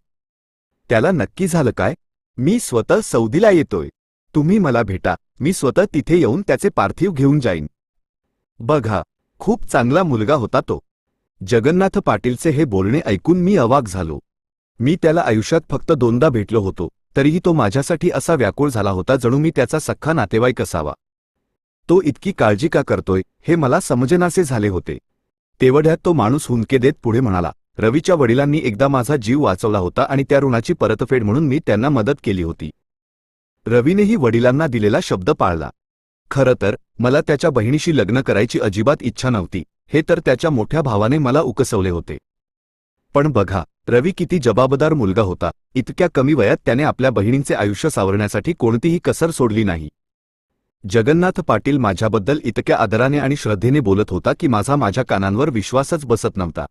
S1: त्याला नक्की झालं काय? मी स्वतः सौदीला येतोय. तुम्ही मला भेटा. मी स्वतः तिथे येऊन त्याचे पार्थिव घेऊन जाईन. बघा, खूप चांगला मुलगा होता तो. जगन्नाथ पाटीलचे हे बोलणे ऐकून मी अवाक झालो. मी त्याला आयुष्यात फक्त 2दा भेटलो होतो, तरीही तो माझ्यासाठी असा व्याकुळ झाला होता जणू मी त्याचा सख्खा नातेवाईक असावा. तो इतकी काळजी का करतोय हे मला समजेनासे झाले होते. तेवढ्यात तो माणूस हुंदके देत पुढे म्हणाला, रवीच्या वडिलांनी एकदा माझा जीव वाचवला होता आणि त्या ऋणाची परतफेड म्हणून मी त्यांना मदत केली होती. रवीनेही वडिलांना दिलेला शब्द पाळला. खरं तर मला त्याच्या बहिणीशी लग्न करायची अजिबात इच्छा नव्हती. हे तर त्याच्या मोठ्या भावाने मला उकसवले होते. पण बघा, रवी किती जबाबदार मुलगा होता. इतक्या कमी वयात त्याने आपल्या बहिणींचे आयुष्य सावरण्यासाठी कोणतीही कसर सोडली नाही. जगन्नाथ पाटील माझ्याबद्दल इतक्या आदराने आणि श्रद्धेने बोलत होता की माझ्या कानांवर विश्वासच बसत नव्हता.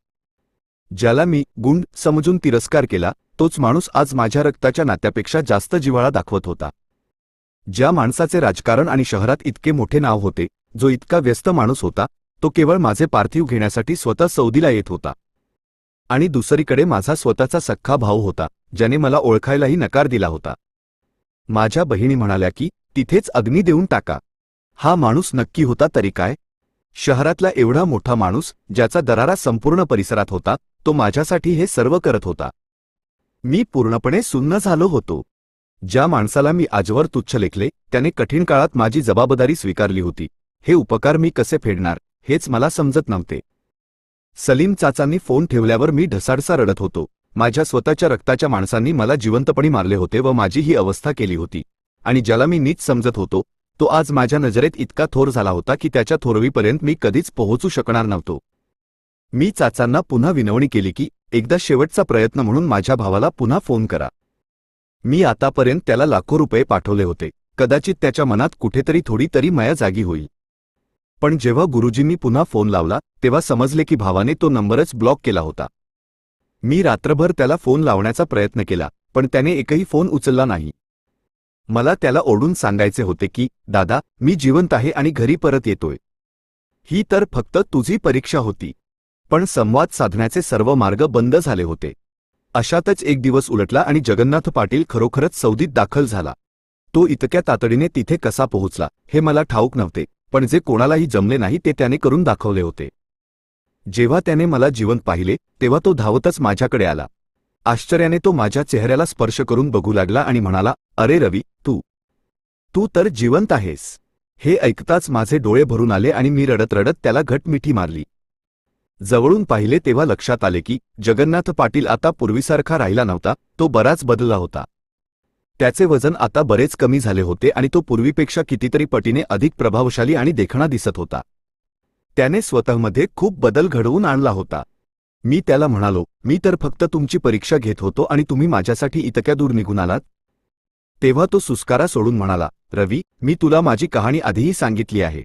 S1: ज्याला मी गुंड समजून तिरस्कार केला, तोच माणूस आज माझ्या रक्ताच्या नात्यापेक्षा जास्त जिव्हाळा दाखवत होता. ज्या माणसाचे राजकारण आणि शहरात इतके मोठे नाव होते, जो इतका व्यस्त माणूस होता, तो केवळ माझे पार्थिव घेण्यासाठी स्वतः सौदीला येत होता. आणि दुसरीकडे माझा स्वतःचा सख्खा भाऊ होता, ज्याने मला ओळखायलाही नकार दिला होता. माझ्या बहिणी म्हणाल्या की तिथेच अग्नी देऊन टाका. हा माणूस नक्की होता तरी काय? शहरातला एवढा मोठा माणूस, ज्याचा दरारा संपूर्ण परिसरात होता, तो माझ्यासाठी हे सर्व करत होता. मी पूर्णपणे सुन्न झालो होतो. ज्या माणसाला मी आजवर तुच्छ लेखले, त्याने कठीण काळात माझी जबाबदारी स्वीकारली होती. हे उपकार मी कसे फेडणार हेच मला समजत नव्हते. सलीम चाचांनी फोन ठेवल्यावर मी ढसाढसा रडत होतो. माझ्या स्वतःच्या रक्ताच्या माणसांनी मला जिवंतपणी मारले होते व माझी ही अवस्था केली होती. आणि ज्याला मी नीच समजत होतो, तो आज माझ्या नजरेत इतका थोर झाला होता की त्याच्या थोरवीपर्यंत मी कधीच पोहोचू शकणार नव्हतो. मी चाचांना पुन्हा विनवणी केली की एकदा शेवटचा प्रयत्न म्हणून माझ्या भावाला पुन्हा फोन करा. मी आतापर्यंत त्याला लाखो रुपये पाठवले होते. कदाचित त्याच्या मनात कुठेतरी थोडी तरी माया जागी होईल. पण जेव्हा गुरुजींनी पुन्हा फोन लावला, तेव्हा समजले की भावाने तो नंबरच ब्लॉक केला होता. मी रात्रभर त्याला फोन लावण्याचा प्रयत्न केला, पण त्याने एकही फोन उचलला नाही. मला त्याला ओरडून सांगायचे होते की दादा, मी जिवंत आहे आणि घरी परत येतोय. ही तर फक्त तुझी परीक्षा होती. पण संवाद साधण्याचे सर्व मार्ग बंद झाले होते. अशातच एक दिवस उलटला आणि जगन्नाथ पाटील खरोखरच सौदीत दाखल झाला. तो इतक्या तातडीने तिथे कसा पोहोचला हे मला ठाऊक नव्हते, पण जे कोणालाही जमले नाही ते त्याने करून दाखवले होते. जेव्हा त्याने मला जिवंत पाहिले, तेव्हा तो धावतच माझ्याकडे आला. आश्चर्याने तो माझ्या चेहऱ्याला स्पर्श करून बघू लागला आणि म्हणाला, "अरे रवी, तू तर जिवंत आहेस." हे ऐकताच माझे डोळे भरून आले आणि मी रडत रडत त्याला घट मिठी मारली. जवळून पाहिले तेव्हा लक्षात आले की जगन्नाथ पाटील आता पूर्वीसारखा राहिला नव्हता, तो बराच बदलला होता. त्याचे वजन आता बरेच कमी झाले होते आणि तो पूर्वीपेक्षा कितीतरी पटीने अधिक प्रभावशाली आणि देखणा दिसत होता. त्याने स्वतःमध्ये खूप बदल घडवून आणला होता. मी त्याला म्हणालो, "मी तर फक्त तुमची परीक्षा घेत होतो आणि तुम्ही माझ्यासाठी इतक्या दूर निघून आलात?" तेव्हा तो सुस्कारा सोडून म्हणाला, "रवी, मी तुला माझी कहाणी आधीही सांगितली आहे.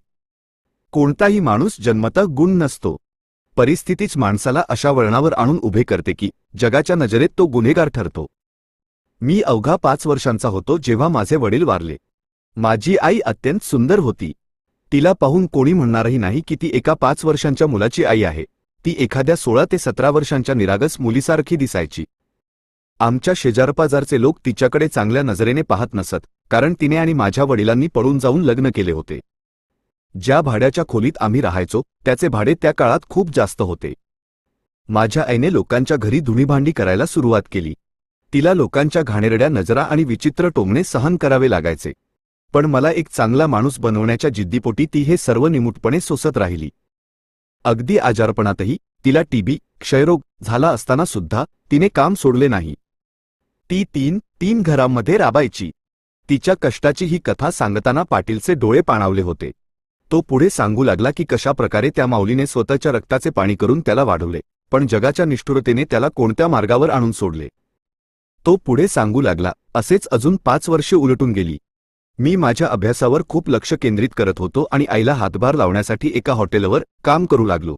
S1: कोणताही माणूस जन्मतः गुण नसतो. परिस्थितीच माणसाला अशा वळणावर आणून उभे करते की जगाच्या नजरेत तो गुन्हेगार ठरतो." मी अवघा 5 वर्षांचा होतो जेव्हा माझे वडील वारले. माझी आई अत्यंत सुंदर होती. तिला पाहून कोणी म्हणणारही नाही की ती एका 5 वर्षांच्या मुलाची आई आहे. ती एखाद्या 16 ते 17 वर्षांच्या निरागस मुलीसारखी दिसायची. आमच्या शेजारपाजारचे लोक तिच्याकडे चांगल्या नजरेने पाहत नसत, कारण तिने आणि माझ्या वडिलांनी पळून जाऊन लग्न केले होते. ज्या भाड्याच्या खोलीत आम्ही राहायचो त्याचे भाडे त्या काळात खूप जास्त होते. माझ्या आईने लोकांच्या घरी धुणीभांडी करायला सुरुवात केली. तिला लोकांच्या घाणेरड्या नजरा आणि विचित्र टोमणे सहन करावे लागायचे. पण मला एक चांगला माणूस बनवण्याच्या जिद्दीपोटी ती हे सर्व निमूटपणे सोसत राहिली. अगदी आजारपणातही तिला टीबी, क्षयरोग झाला असताना सुद्धा तिने काम सोडले नाही. ती तीन घरांमध्ये राबायची. तिच्या कष्टाची ही कथा सांगताना पाटीलचे डोळे पाणावले होते. तो पुढे सांगू लागला की कशा प्रकारे त्या माऊलीने स्वतःच्या रक्ताचे पाणी करून त्याला वाढवले, पण जगाच्या निष्ठुरतेने त्याला कोणत्या मार्गावर आणून सोडले. तो पुढे सांगू लागला, "असेच अजून 5 वर्षे उलटून गेली. मी माझ्या अभ्यासावर खूप लक्ष केंद्रित करत होतो आणि आईला हातभार लावण्यासाठी एका हॉटेलवर काम करू लागलो.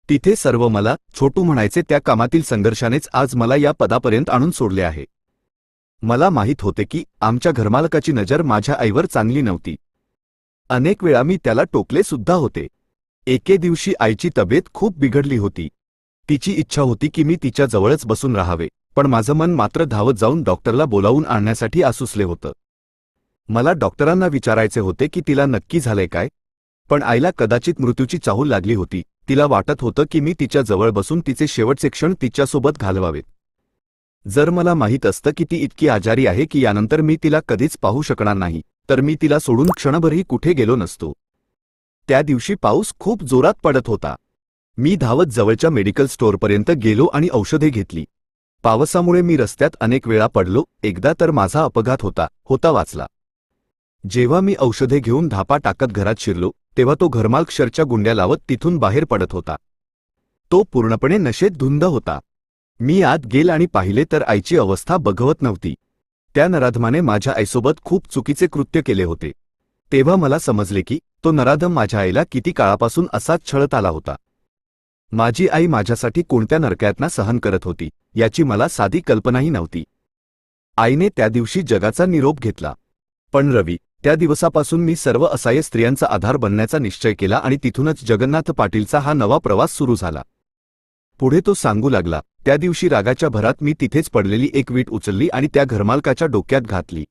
S1: तिथे सर्व मला छोटू म्हणायचे. त्या कामातील संघर्षानेच आज मला या पदापर्यंत आणून सोडले आहे. मला माहीत होते की आमच्या घरमालकाची नजर माझ्या आईवर चांगली नव्हती. अनेक वेळा मी त्याला टोकले सुद्धा होते. एके दिवशी आईची तब्येत खूप बिघडली होती. तिची इच्छा होती की मी तिच्या जवळच बसून राहावे, पण माझं मन मात्र धावत जाऊन डॉक्टरला बोलावून आणण्यासाठी आसुसले होतं. मला डॉक्टरांना विचारायचे होते की तिला नक्की झालंय काय, पण आईला कदाचित मृत्यूची चाहूल लागली होती. तिला वाटत होतं की मी तिच्या जवळ बसून तिचे शेवटचे क्षण तिच्यासोबत घालवावेत. जर मला माहीत असतं की ती इतकी आजारी आहे की यानंतर मी तिला कधीच पाहू शकणार नाही, तर मी तिला सोडून क्षणभरही कुठे गेलो नसतो. त्या दिवशी पाऊस खूप जोरात पडत होता. मी धावत जवळच्या मेडिकल स्टोअरपर्यंत गेलो आणि औषधे घेतली. पावसामुळे मी रस्त्यात अनेक वेळा पडलो. एकदा तर माझा अपघात होता वाचला. जेव्हा मी औषधे घेऊन धापा टाकत घरात शिरलो तेव्हा तो घरमालक शरच्या गुंड्या लावत तिथून बाहेर पडत होता. तो पूर्णपणे नशेत धुंद होता. मी आत गेले आणि पाहिले तर आईची अवस्था बघवत नव्हती. त्या नराधमाने माझ्या आईसोबत खूप चुकीचे कृत्य केले होते. तेव्हा मला समजले की तो नराधम माझ्या आईला किती काळापासून असाच छळत आला होता. माझी आई माझ्यासाठी कोणत्या नरकायातना सहन करत होती याची मला साधी कल्पनाही नव्हती. आईने त्या दिवशी जगाचा निरोप घेतला. पण रवी, त्या दिवसापासून मी सर्व असहाय्य स्त्रियांचा आधार बनण्याचा निश्चय केला आणि तिथूनच जगन्नाथ पाटीलचा हा नवा प्रवास सुरू झाला. पुढे तो सांगू लागला, "त्या दिवशी रागाच्या भरात मी तिथेच पडलेली एक वीट उचलली आणि त्या घरमालकाच्या डोक्यात घातली.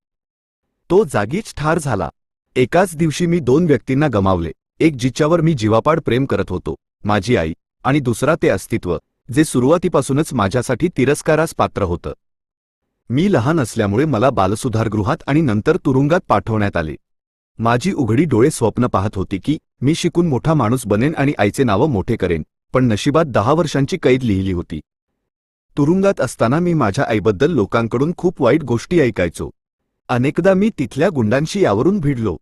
S1: तो जागीच ठार झाला." एकाच दिवशी मी 2 व्यक्तींना गमावले. एक जिच्यावर मी जीवापाड प्रेम करत होतो, माझी आई, आणि दुसरा ते अस्तित्व जे सुरुवातीपासूनच माझ्यासाठी तिरस्कारास पात्र होतं. मी लहान असल्यामुळे मला बालसुधारगृहात आणि नंतर तुरुंगात पाठवण्यात आले. माझी उघडी डोळे स्वप्न पाहत होती की मी शिकून मोठा माणूस बनेन आणि आईचे नाव मोठे करेन, पण नशिबात 10 वर्षांची कैद लिहिली होती. तुरुंगात असताना मी माझ्या आईबद्दल लोकांकडून खूप वाईट गोष्टी ऐकायचो. अनेकदा मी तिथल्या गुंडांशी यावरून भिडलो.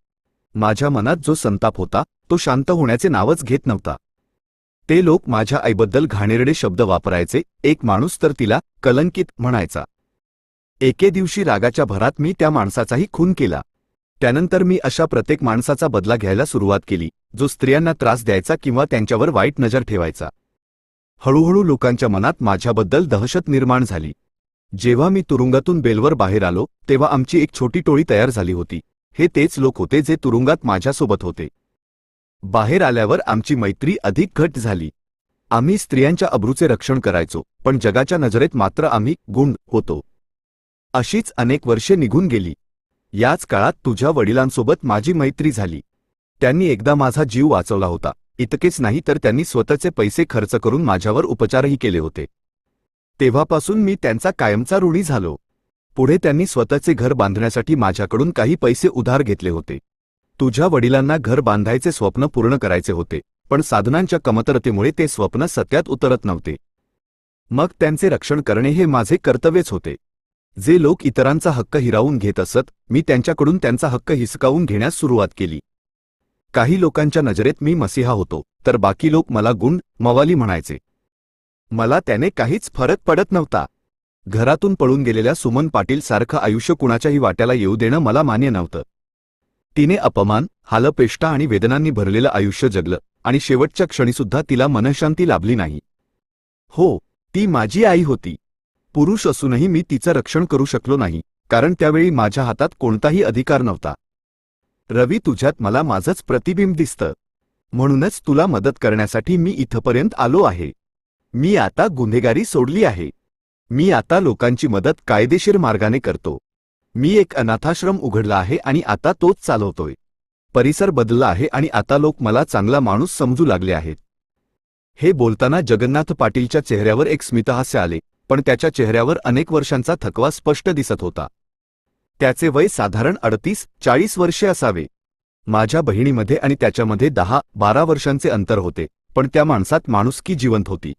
S1: माझ्या मनात जो संताप होता तो शांत होण्याचे नावच घेत नव्हता. ते लोक माझ्या आईबद्दल घाणेरडे शब्द वापरायचे. एक माणूस तर तिला कलंकित म्हणायचा. एके दिवशी रागाच्या भरात मी त्या माणसाचाही खून केला. त्यानंतर मी अशा प्रत्येक माणसाचा बदला घ्यायला सुरुवात केली जो स्त्रियांना त्रास द्यायचा किंवा त्यांच्यावर वाईट नजर ठेवायचा. हळूहळू लोकांच्या मनात माझ्याबद्दल दहशत निर्माण झाली. जेव्हा मी तुरुंगातून बेलवर बाहेर आलो तेव्हा आमची एक छोटी टोळी तयार झाली होती. हे तेच लोक होते जे तुरुंगात माझ्यासोबत होते. बाहेर आल्यावर आमची मैत्री अधिक घट्ट झाली. आम्ही स्त्रियांच्या अब्रूचे रक्षण करायचो, पण जगाच्या नजरेत मात्र आम्ही गुंड होतो. अशीच अनेक वर्षे निघून गेली. याच काळात तुझ्या वडिलांसोबत माझी मैत्री झाली. त्यांनी एकदा माझा जीव वाचवला होता. इतकेच नाही तर त्यांनी स्वतःचे पैसे खर्च करून माझ्यावर उपचारही केले होते. तेव्हापासून मी त्यांचा कायमचा ऋणी झालो. पुढे त्यांनी स्वतःचे घर बांधण्यासाठी माझ्याकडून काही पैसे उधार घेतले होते. तुझ्या वडिलांना घर बांधायचे स्वप्न पूर्ण करायचे होते, पण साधनांच्या कमतरतेमुळे ते स्वप्न सत्यात उतरत नव्हते. मग त्यांचे रक्षण करणे हे माझे कर्तव्यच होते. जे लोक इतरांचा हक्क हिरावून घेत असत, मी त्यांच्याकडून त्यांचा हक्क हिसकावून घेण्यास सुरुवात केली. काही लोकांच्या नजरेत मी मसीहा होतो, तर बाकी लोक मला गुंड, मवाली म्हणायचे. मला त्याने काहीच फरक पडत नव्हता. घरातून पळून गेलेल्या सुमन पाटील सारखं आयुष्य कुणाच्याही वाट्याला येऊ देणं मला मान्य नव्हतं. तिने अपमान, हालपेष्टा आणि वेदनांनी भरलेलं आयुष्य जगलं आणि शेवटच्या क्षणीसुद्धा तिला मनःशांती लाभली नाही. हो, ती माझी आई होती. पुरुष असूनही मी तिचं रक्षण करू शकलो नाही, कारण त्यावेळी माझ्या हातात कोणताही अधिकार नव्हता. रवी, तुझ्यात मला माझंच प्रतिबिंब दिसतं. म्हणूनच तुला मदत करण्यासाठी मी इथपर्यंत आलो आहे. मी आता गुन्हेगारी सोडली आहे. मी आता लोकांची मदत कायदेशीर मार्गाने करतो. मी एक अनाथाश्रम उघडला आहे आणि आता तोच चालवतोय. परिसर बदलला आहे आणि आता लोक मला चांगला माणूस समजू लागले आहेत. हे बोलताना जगन्नाथ पाटीलच्या चेहऱ्यावर एक स्मितहास्य आले, पण त्याच्या चेहऱ्यावर अनेक वर्षांचा थकवा स्पष्ट दिसत होता. त्याचे वय साधारण 38-40 वर्षे असावे. माझ्या बहिणीमध्ये आणि त्याच्यामध्ये 10-12 वर्षांचे अंतर होते, पण त्या माणसात माणुसकी जिवंत होती.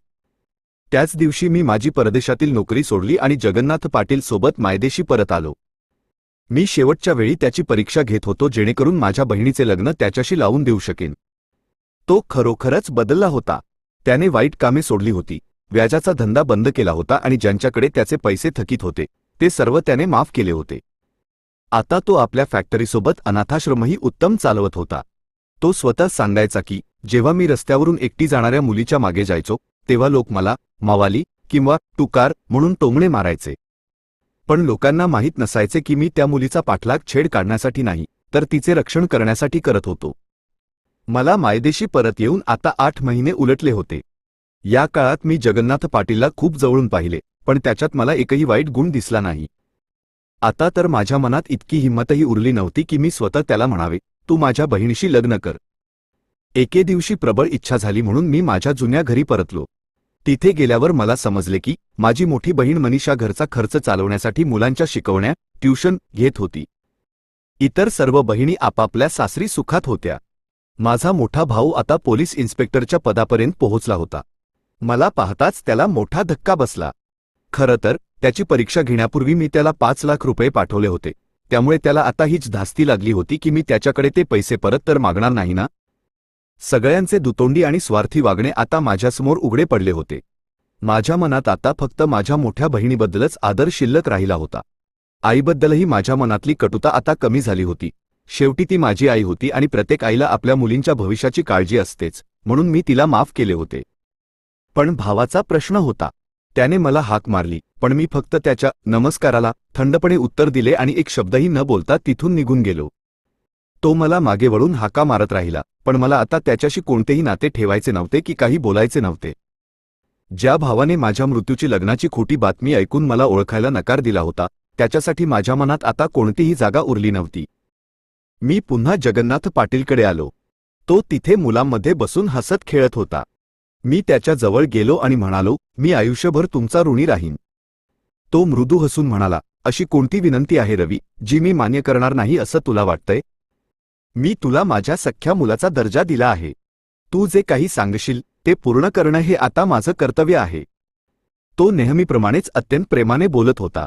S1: त्याच दिवशी मी माझी परदेशातील नोकरी सोडली आणि जगन्नाथ पाटील सोबत मायदेशी परत आलो. मी शेवटच्या वेळी त्याची परीक्षा घेत होतो, जेणेकरून माझ्या बहिणीचे लग्न त्याच्याशी लावून देऊ शकेन. तो खरोखरच बदलला होता. त्याने वाईट कामे सोडली होती, व्याजाचा धंदा बंद केला होता आणि ज्यांच्याकडे त्याचे पैसे थकीत होते ते सर्व त्याने माफ केले होते. आता तो आपल्या फॅक्टरीसोबत अनाथाश्रमही उत्तम चालवत होता. तो स्वतः सांगायचा की जेव्हा मी रस्त्यावरून एकटी जाणाऱ्या मुलीच्या मागे जायचो तेव्हा लोक मला मवाली किंवा टुकार म्हणून टोमणे मारायचे. पण लोकांना माहीत नसायचे की मी त्या मुलीचा पाठलाग छेड काढण्यासाठी नाही, तर तिचे रक्षण करण्यासाठी करत होतो. मला मायदेशी परत येऊन आता 8 महिने उलटले होते. या काळात मी जगन्नाथ पाटीलला खूप जवळून पाहिले, पण त्याच्यात मला एकही वाईट गुण दिसला नाही. आता तर माझ्या मनात इतकी हिंमतही उरली नव्हती की मी स्वतः त्याला म्हणावे, तू माझ्या बहिणीशी लग्न कर. एके दिवशी प्रबळ इच्छा झाली म्हणून मी माझ्या जुन्या घरी परतलो. तिथे गेल्यावर मला समजले की माझी मोठी बहीण मनीषा घरचा खर्च चालवण्यासाठी मुलांच्या शिकवण्या, ट्यूशन घेत होती. इतर सर्व बहिणी आपापल्या सासरी सुखात होत्या. माझा मोठा भाऊ आता पोलीस इन्स्पेक्टरच्या पदापर्यंत पोहोचला होता. मला पाहताच त्याला मोठा धक्का बसला. खरं तर त्याची परीक्षा घेण्यापूर्वी मी त्याला 5 लाख रुपये पाठवले होते, त्यामुळे त्याला आता हीच धास्ती लागली होती की मी त्याच्याकडे ते पैसे परत तर मागणार नाही ना. सगळ्यांचे दुतोंडी आणि स्वार्थी वागणे आता माझ्यासमोर उघडे पडले होते. माझ्या मनात आता फक्त माझ्या मोठ्या बहिणीबद्दलच आदर शिल्लक राहिला होता. आईबद्दलही माझ्या मनातली कटुता आता कमी झाली होती. शेवटी ती माझी आई होती आणि प्रत्येक आईला आपल्या मुलींच्या भविष्याची काळजी असतेच, म्हणून मी तिला माफ केले होते. पण भावाचा प्रश्न होता. त्याने मला हाक मारली, पण मी फक्त त्याच्या नमस्काराला थंडपणे उत्तर दिले आणि एक शब्दही न बोलता तिथून निघून गेलो. तो मला मागे वळून हाका मारत राहिला, पण मला आता त्याच्याशी कोणतेही नाते ठेवायचे नव्हते की काही बोलायचे नव्हते. ज्या भावाने माझ्या मृत्यूची लग्नाची खोटी बातमी ऐकून मला ओळखायला नकार दिला होता, त्याच्यासाठी माझ्या मनात आता कोणतीही जागा उरली नव्हती. मी पुन्हा जगन्नाथ पाटीलकडे आलो. तो तिथे मुलांमध्ये बसून हसत खेळत होता. मी त्याच्या जवळ गेलो आणि म्हणालो, मी आयुष्यभर तुमचा ऋणी राहीन. तो मृदू हसून म्हणाला, अशी कोणती विनंती आहे रवी, जी मी मान्य करणार नाही असं तुला वाटतंय? मी तुला माझ्या सख्ख्या मुलाचा दर्जा दिला आहे. तू जे काही सांगशील ते पूर्ण करणं हे आता माझं कर्तव्य आहे. तो नेहमीप्रमाणेच अत्यंत प्रेमाने बोलत होता.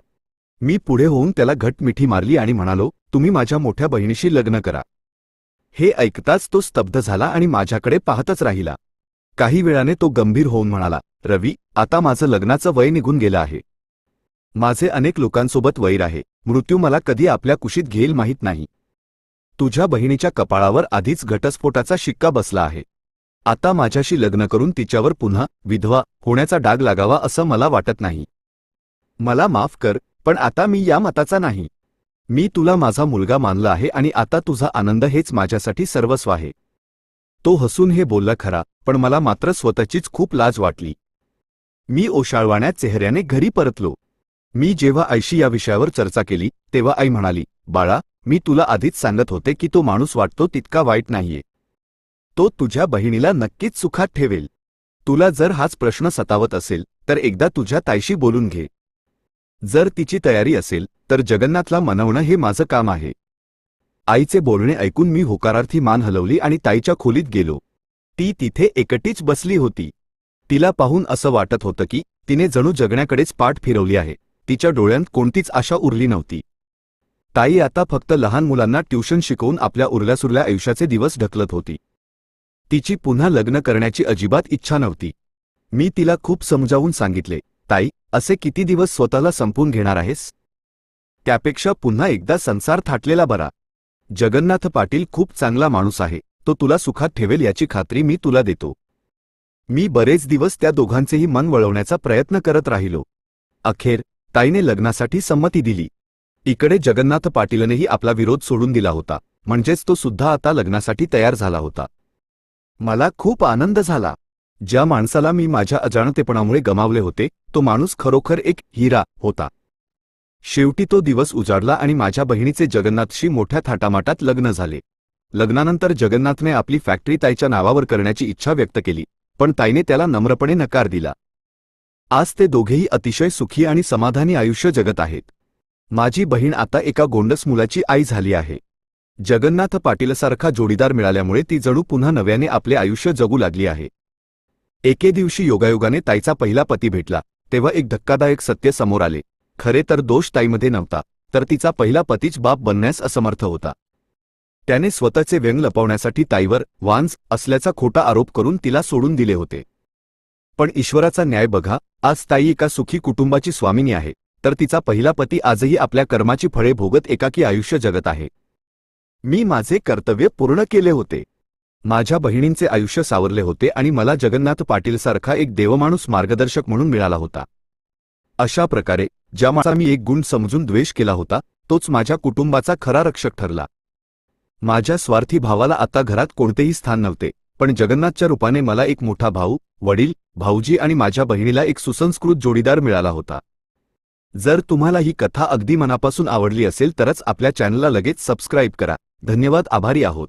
S1: मी पुढे होऊन त्याला घट्ट मिठी मारली आणि म्हणालो, तुम्ही माझ्या मोठ्या बहिणीशी लग्न करा. हे ऐकताच तो स्तब्ध झाला आणि माझ्याकडे पाहतच राहिला. काही वेळाने तो गंभीर होऊन म्हणाला, रवी, आता माझं लग्नाचं वय निघून गेलं आहे. माझे अनेक लोकांसोबत वैर आहे. मृत्यू मला कधी आपल्या कुशीत घेईल माहीत नाही. तुझ्या बहिणीच्या कपाळावर आधीच घटस्फोटाचा शिक्का बसला आहे. आता माझ्याशी लग्न करून तिच्यावर पुन्हा विधवा होण्याचा डाग लागावा असं मला वाटत नाही. मला माफ कर, पण आता मी या मताचा नाही. मी तुला माझा मुलगा मानला आहे आणि आता तुझा आनंद हेच माझ्यासाठी सर्वस्व आहे. तो हसून हे बोलला खरा, पण मला मात्र स्वतःचीच खूप लाज वाटली. मी ओशाळवाण्या चेहऱ्याने घरी परतलो. मी जेव्हा आईशी या विषयावर चर्चा केली तेव्हा आई म्हणाली, बाळा, मी तुला आधीच सांगत होते की तो माणूस वाटतो तितका वाईट नाहीये. तो तुझ्या बहिणीला नक्कीच सुखात ठेवेल. तुला जर हाच प्रश्न सतावत असेल तर एकदा तुझ्या ताईशी बोलून घे. जर तिची तयारी असेल तर जगन्नाथला मनवणं हे माझं काम आहे. आईचे बोलणे ऐकून मी होकारार्थी मान हलवली आणि ताईच्या खोलीत गेलो. ती तिथे एकटीच बसली होती. तिला पाहून असं वाटत होतं की तिने जणू जगण्याकडेच पाठ फिरवली आहे. तिच्या डोळ्यांत कोणतीच आशा उरली नव्हती. ताई आता फक्त लहान मुलांना ट्यूशन शिकवून आपल्या उरल्यासुरल्या आयुष्याचे दिवस ढकलत होती. तिची पुन्हा लग्न करण्याची अजिबात इच्छा नव्हती. मी तिला खूप समजावून सांगितले, ताई, असे किती दिवस स्वतःला संपून घेणार आहेस? त्यापेक्षा पुन्हा एकदा संसार थाटलेला बरा. जगन्नाथ पाटील खूप चांगला माणूस आहे. तो तुला सुखात ठेवेल याची खात्री मी तुला देतो. मी बरेच दिवस त्या दोघांचेही मन वळवण्याचा प्रयत्न करत राहिलो. अखेर ताईने लग्नासाठी संमती दिली. इकडे जगन्नाथ पाटीलनेही आपला विरोध सोडून दिला होता. म्हणजेच तो सुद्धा आता लग्नासाठी तयार झाला होता. मला खूप आनंद झाला. ज्या माणसाला मी माझ्या अजाणतेपणामुळे गमावले होते तो माणूस खरोखर एक हिरा होता. शेवटी तो दिवस उजाडला आणि माझ्या बहिणीचे जगन्नाथशी मोठ्या थाटामाटात लग्न झाले. लग्नानंतर जगन्नाथने आपली फॅक्टरी ताईच्या नावावर करण्याची इच्छा व्यक्त केली, पण ताईने त्याला नम्रपणे नकार दिला. आज ते दोघेही अतिशय सुखी आणि समाधानी आयुष्य जगत आहेत. माझी बहीण आता एका गोंडस मुलाची आई झाली आहे. जगन्नाथ पाटीलसारखा जोडीदार मिळाल्यामुळे ती जणू पुन्हा नव्याने आपले आयुष्य जगू लागली आहे. एके दिवशी योगायोगाने ताईचा पहिला पती भेटला. तेव्हा एक धक्कादायक सत्य समोर आले. खरे तर दोष ताईमध्ये नव्हता, तर तिचा पहिला पतीच बाप बनण्यास असमर्थ होता. त्याने स्वतःचे व्यंग लपवण्यासाठी ताईवर वांज असल्याचा खोटा आरोप करून तिला सोडून दिले होते. पण ईश्वराचा न्याय बघा, आज ताई एका सुखी कुटुंबाची स्वामिनी आहे, तर तिचा पहिला पती आजही आपल्या कर्माची फळे भोगत एकाकी आयुष्य जगत आहे. मी माझे कर्तव्य पूर्ण केले होते. माझ्या बहिणींचे आयुष्य सावरले होते आणि मला जगन्नाथ पाटीलसारखा एक देवमाणूस मार्गदर्शक म्हणून मिळाला होता. अशा प्रकारे ज्या माणसाचा मी एक गुण समजून द्वेष केला होता तोच माझ्या कुटुंबाचा खरा रक्षक ठरला. माझ्या स्वार्थी भावाला आता घरात कोणतेही स्थान नव्हते, पण जगन्नाथच्या रूपाने मला एक मोठा भाऊ, वडील, भाऊजी आणि माझ्या बहिणीला एक सुसंस्कृत जोडीदार मिळाला होता. जर तुम्हाला ही कथा अगदी मनापासून आवडली असेल तरच आपल्या चॅनलला लगेच सबस्क्राईब करा. धन्यवाद. आभारी आहोत.